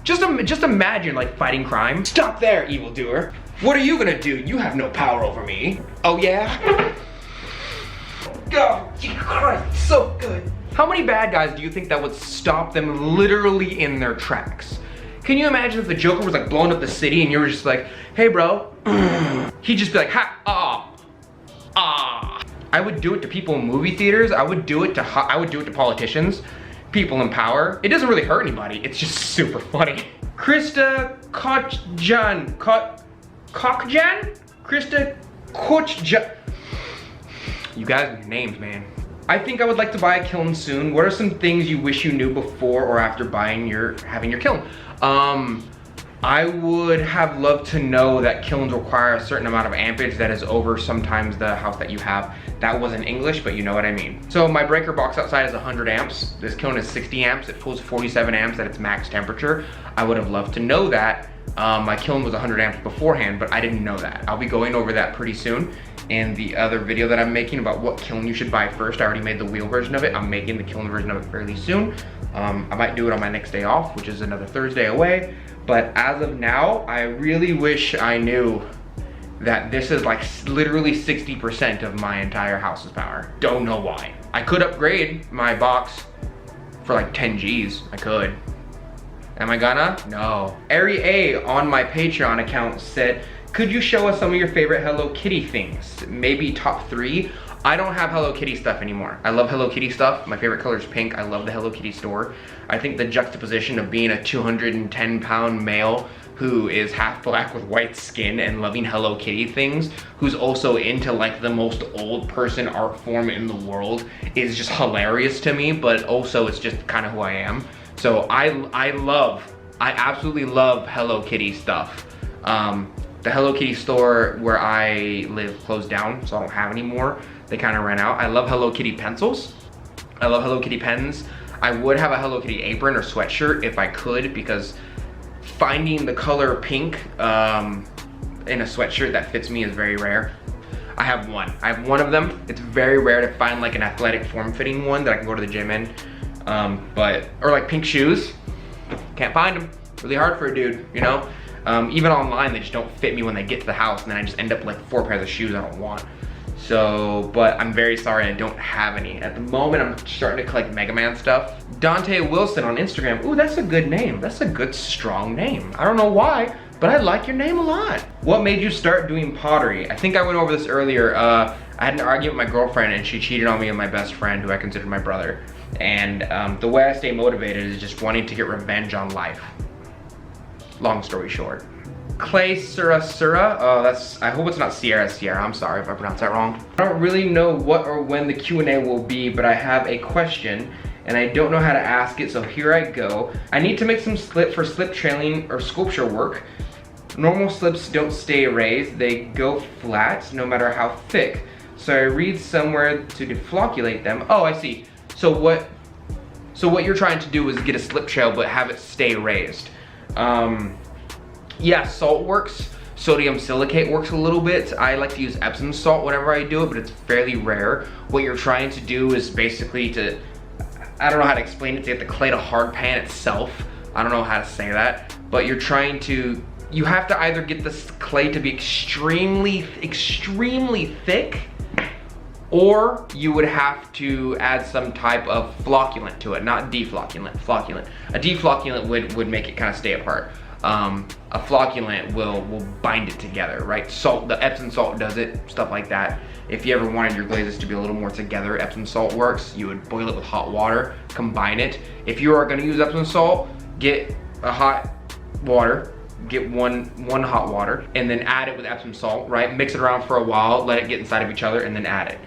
Just imagine like fighting crime. Stop there, evildoer. What are you gonna do? You have no power over me. Oh yeah? Oh, Christ, so good. How many bad guys do you think that would stop them literally in their tracks? Can you imagine if the Joker was like blowing up the city and you were just like, hey bro, he'd just be like, ha, ah. I would do it to people in movie theaters. I would do it to politicians, people in power. It doesn't really hurt anybody. It's just super funny. Krista Kochjan, Krista Kochjan. You guys with your names, man. I think I would like to buy a kiln soon. What are some things you wish you knew before or after having your kiln? I would have loved to know that kilns require a certain amount of ampage that is over sometimes the house that you have. That wasn't English, but you know what I mean. So my breaker box outside is 100 amps. This kiln is 60 amps. It pulls 47 amps at its max temperature. I would have loved to know that. My kiln was 100 amps beforehand, but I didn't know that. I'll be going over that pretty soon. And the other video that I'm making about what kiln you should buy first, I already made the wheel version of it. I'm making the kiln version of it fairly soon. I might do it on my next day off, which is another Thursday away. But as of now, I really wish I knew that this is like literally 60% of my entire house's power. Don't know why. I could upgrade my box for like 10 G's, I could. Am I gonna? No. Ari A on my Patreon account said, could you show us some of your favorite Hello Kitty things? Maybe top 3. I don't have Hello Kitty stuff anymore. I love Hello Kitty stuff. My favorite color is pink. I love the Hello Kitty store. I think the juxtaposition of being a 210-pound male who is half black with white skin and loving Hello Kitty things, who's also into like the most old person art form in the world, is just hilarious to me, but also it's just kind of who I am. So I absolutely love Hello Kitty stuff. The Hello Kitty store where I live closed down, so I don't have any more. They kind of ran out. I love Hello Kitty pencils. I love Hello Kitty pens. I would have a Hello Kitty apron or sweatshirt if I could, because finding the color pink in a sweatshirt that fits me is very rare. I have one of them. It's very rare to find like an athletic form-fitting one that I can go to the gym in. Or like pink shoes. Can't find them. Really hard for a dude, you know? Even online, they just don't fit me when they get to the house, and then I just end up with like 4 pairs of shoes I don't want. So, but I'm very sorry I don't have any. At the moment, I'm starting to collect Mega Man stuff. Donte Wilson on Instagram. Ooh, that's a good name. That's a good, strong name. I don't know why, but I like your name a lot. What made you start doing pottery? I think I went over this earlier. I had an argument with my girlfriend, and she cheated on me and my best friend, who I considered my brother. And the way I stay motivated is just wanting to get revenge on life. Long story short. Clay Sura, I hope it's not Sierra. I'm sorry if I pronounced that wrong. I don't really know what or when the Q&A will be, but I have a question and I don't know how to ask it, so here I go. I need to make some slip for slip trailing or sculpture work. Normal slips don't stay raised, they go flat no matter how thick. So I read somewhere to deflocculate them. Oh, I see. So what you're trying to do is get a slip trail but have it stay raised. Yeah, salt works. Sodium silicate works a little bit. I like to use Epsom salt whenever I do it, but it's fairly rare. What you're trying to do is basically I don't know how to explain it, to get the clay to hard pan itself. I don't know how to say that, but you have to either get this clay to be extremely thick, or you would have to add some type of flocculant to it, not deflocculant, flocculant. A deflocculant would make it kind of stay apart. A flocculant will bind it together, right? Salt, the Epsom salt does it, stuff like that. If you ever wanted your glazes to be a little more together, Epsom salt works. You would boil it with hot water, combine it. If you are gonna use Epsom salt, get a hot water, get one hot water, and then add it with Epsom salt, right? Mix it around for a while, let it get inside of each other, and then add it.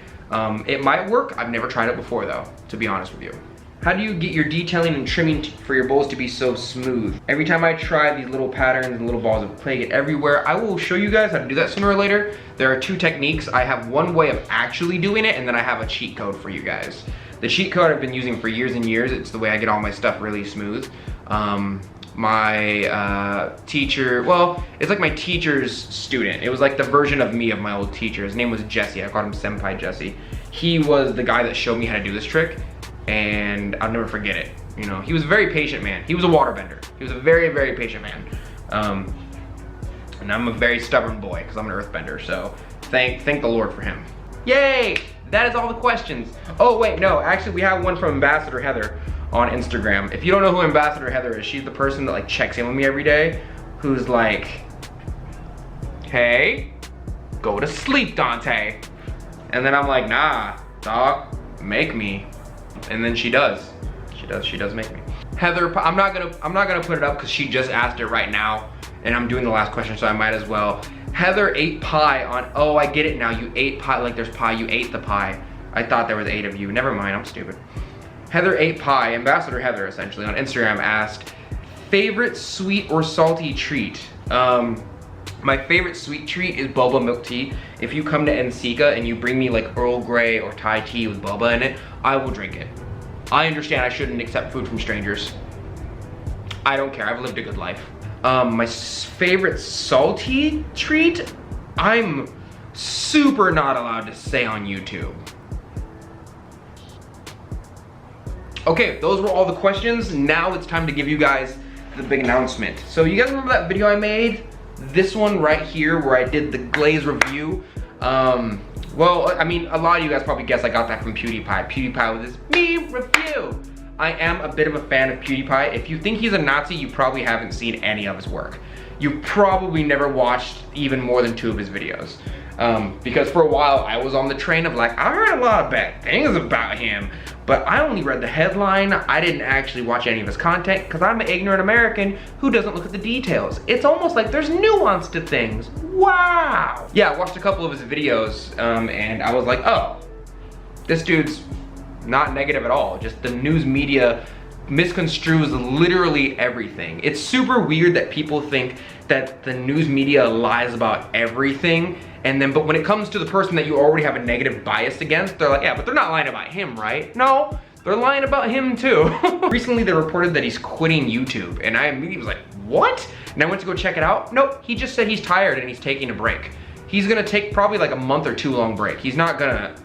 It might work. I've never tried it before though, to be honest with you. How do you get your detailing and trimming for your bowls to be so smooth? Every time I try, these little patterns and little balls of clay get everywhere. I will show you guys how to do that sooner or later. There are 2 techniques. I have one way of actually doing it, and then I have a cheat code for you guys. The cheat code I've been using for years and years. It's the way I get all my stuff really smooth. My teacher, well, it's like my teacher's student. It was like the version of me of my old teacher. His name was Jesse. I called him Senpai Jesse. He was the guy that showed me how to do this trick, and I'll never forget it. You know, he was a very patient man. He was a waterbender. He was a very, very patient man. And I'm a very stubborn boy because I'm an earthbender. So thank the Lord for him. Yay! That is all the questions. Oh wait, no, actually we have one from Ambassador Heather. on Instagram. If you don't know who Ambassador Heather is, she's the person that like checks in with me every day, who's like, hey, go to sleep, Donte. And then I'm like, nah, dog, make me. And then she does. She does make me. Heather, I'm not gonna put it up because she just asked it right now, and I'm doing the last question, so I might as well. Heather ate pie on, oh, I get it now. You ate pie, like there's pie, you ate the pie. I thought there was 8 of you. Never mind, I'm stupid. Heather ate pie, Ambassador Heather essentially, on Instagram asked, favorite sweet or salty treat? My favorite sweet treat is boba milk tea. If you come to Ensika and you bring me like Earl Grey or Thai tea with boba in it, I will drink it. I understand I shouldn't accept food from strangers. I don't care, I've lived a good life. My favorite salty treat, I'm super not allowed to say on YouTube. Okay, those were all the questions. Now it's time to give you guys the big announcement. So you guys remember that video I made? This one right here where I did the glaze review. Well, I mean, a lot of you guys probably guessed I got that from PewDiePie. PewDiePie with his me review. I am a bit of a fan of PewDiePie. If you think he's a Nazi, you probably haven't seen any of his work. You probably never watched even more than 2 of his videos. Because for a while I was on the train of like, I heard a lot of bad things about him, but I only read the headline. I didn't actually watch any of his content because I'm an ignorant American who doesn't look at the details. It's almost like there's nuance to things. Wow. Yeah, I watched a couple of his videos and I was like, oh, this dude's not negative at all. Just the news media misconstrues literally everything. It's super weird that people think that the news media lies about everything, and then but when it comes to the person that you already have a negative bias against, they're like, yeah, but they're not lying about him, right? No, they're lying about him too. Recently they reported that he's quitting YouTube, and I immediately was like, what? And I went to go check it out. Nope, he just said he's tired and he's taking a break. He's gonna take probably like a month or 2 long break. He's not gonna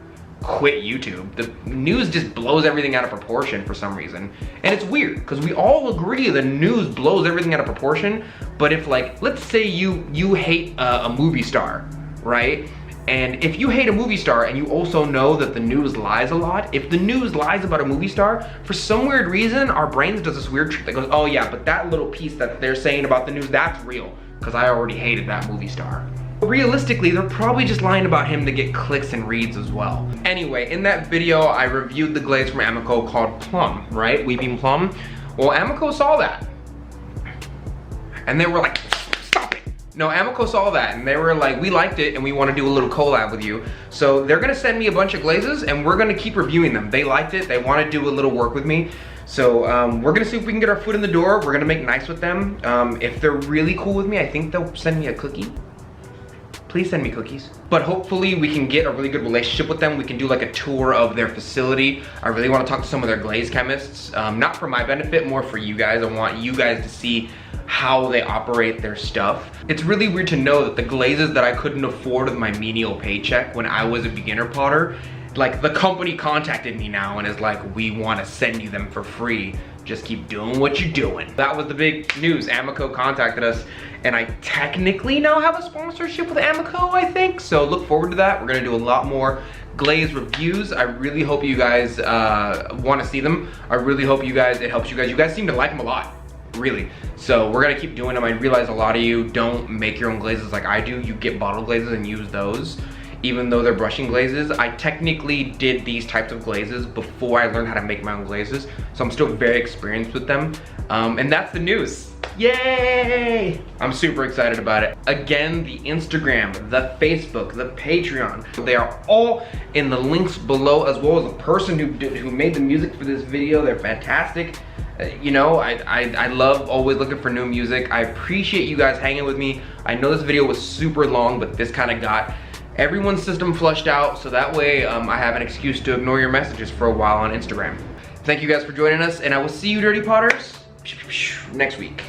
quit YouTube. The news just blows everything out of proportion for some reason. And it's weird, because we all agree the news blows everything out of proportion, but if like, let's say you hate a movie star, right? And if you hate a movie star and you also know that the news lies a lot, if the news lies about a movie star, for some weird reason, our brains does this weird trick that goes, oh yeah, but that little piece that they're saying about the news, that's real, because I already hated that movie star. Realistically, they're probably just lying about him to get clicks and reads as well. Anyway, in that video, I reviewed the glaze from Amico called Plum, right? Weeping Plum. Well, Amico saw that. And they were like, stop it. No, Amico saw that and they were like, we liked it and we want to do a little collab with you. So they're gonna send me a bunch of glazes and we're gonna keep reviewing them. They liked it, they want to do a little work with me. So we're gonna see if we can get our foot in the door. We're gonna make nice with them. If they're really cool with me, I think they'll send me a cookie. Please send me cookies. But hopefully we can get a really good relationship with them. We can do like a tour of their facility. I really want to talk to some of their glaze chemists. Not for my benefit, more for you guys. I want you guys to see how they operate their stuff. It's really weird to know that the glazes that I couldn't afford with my menial paycheck when I was a beginner potter, like the company contacted me now and is like, we want to send you them for free. Just keep doing what you're doing. That was the big news. Amico contacted us and I technically now have a sponsorship with Amico, I think. So look forward to that. We're gonna do a lot more glaze reviews. I really hope you guys want to see them. I really hope it helps you guys. You guys seem to like them a lot, really. So we're gonna keep doing them. I realize a lot of you don't make your own glazes like I do. You get bottle glazes and use those. Even though they're brushing glazes, I technically did these types of glazes before I learned how to make my own glazes. So I'm still very experienced with them. And that's the news. Yay! I'm super excited about it. Again, the Instagram, the Facebook, the Patreon, they are all in the links below, as well as the person who made the music for this video. They're fantastic. You know, I love always looking for new music. I appreciate you guys hanging with me. I know this video was super long, but this kind of got everyone's system flushed out, so that way I have an excuse to ignore your messages for a while on Instagram. Thank you guys for joining us, and I will see you, Dirty Potters, next week.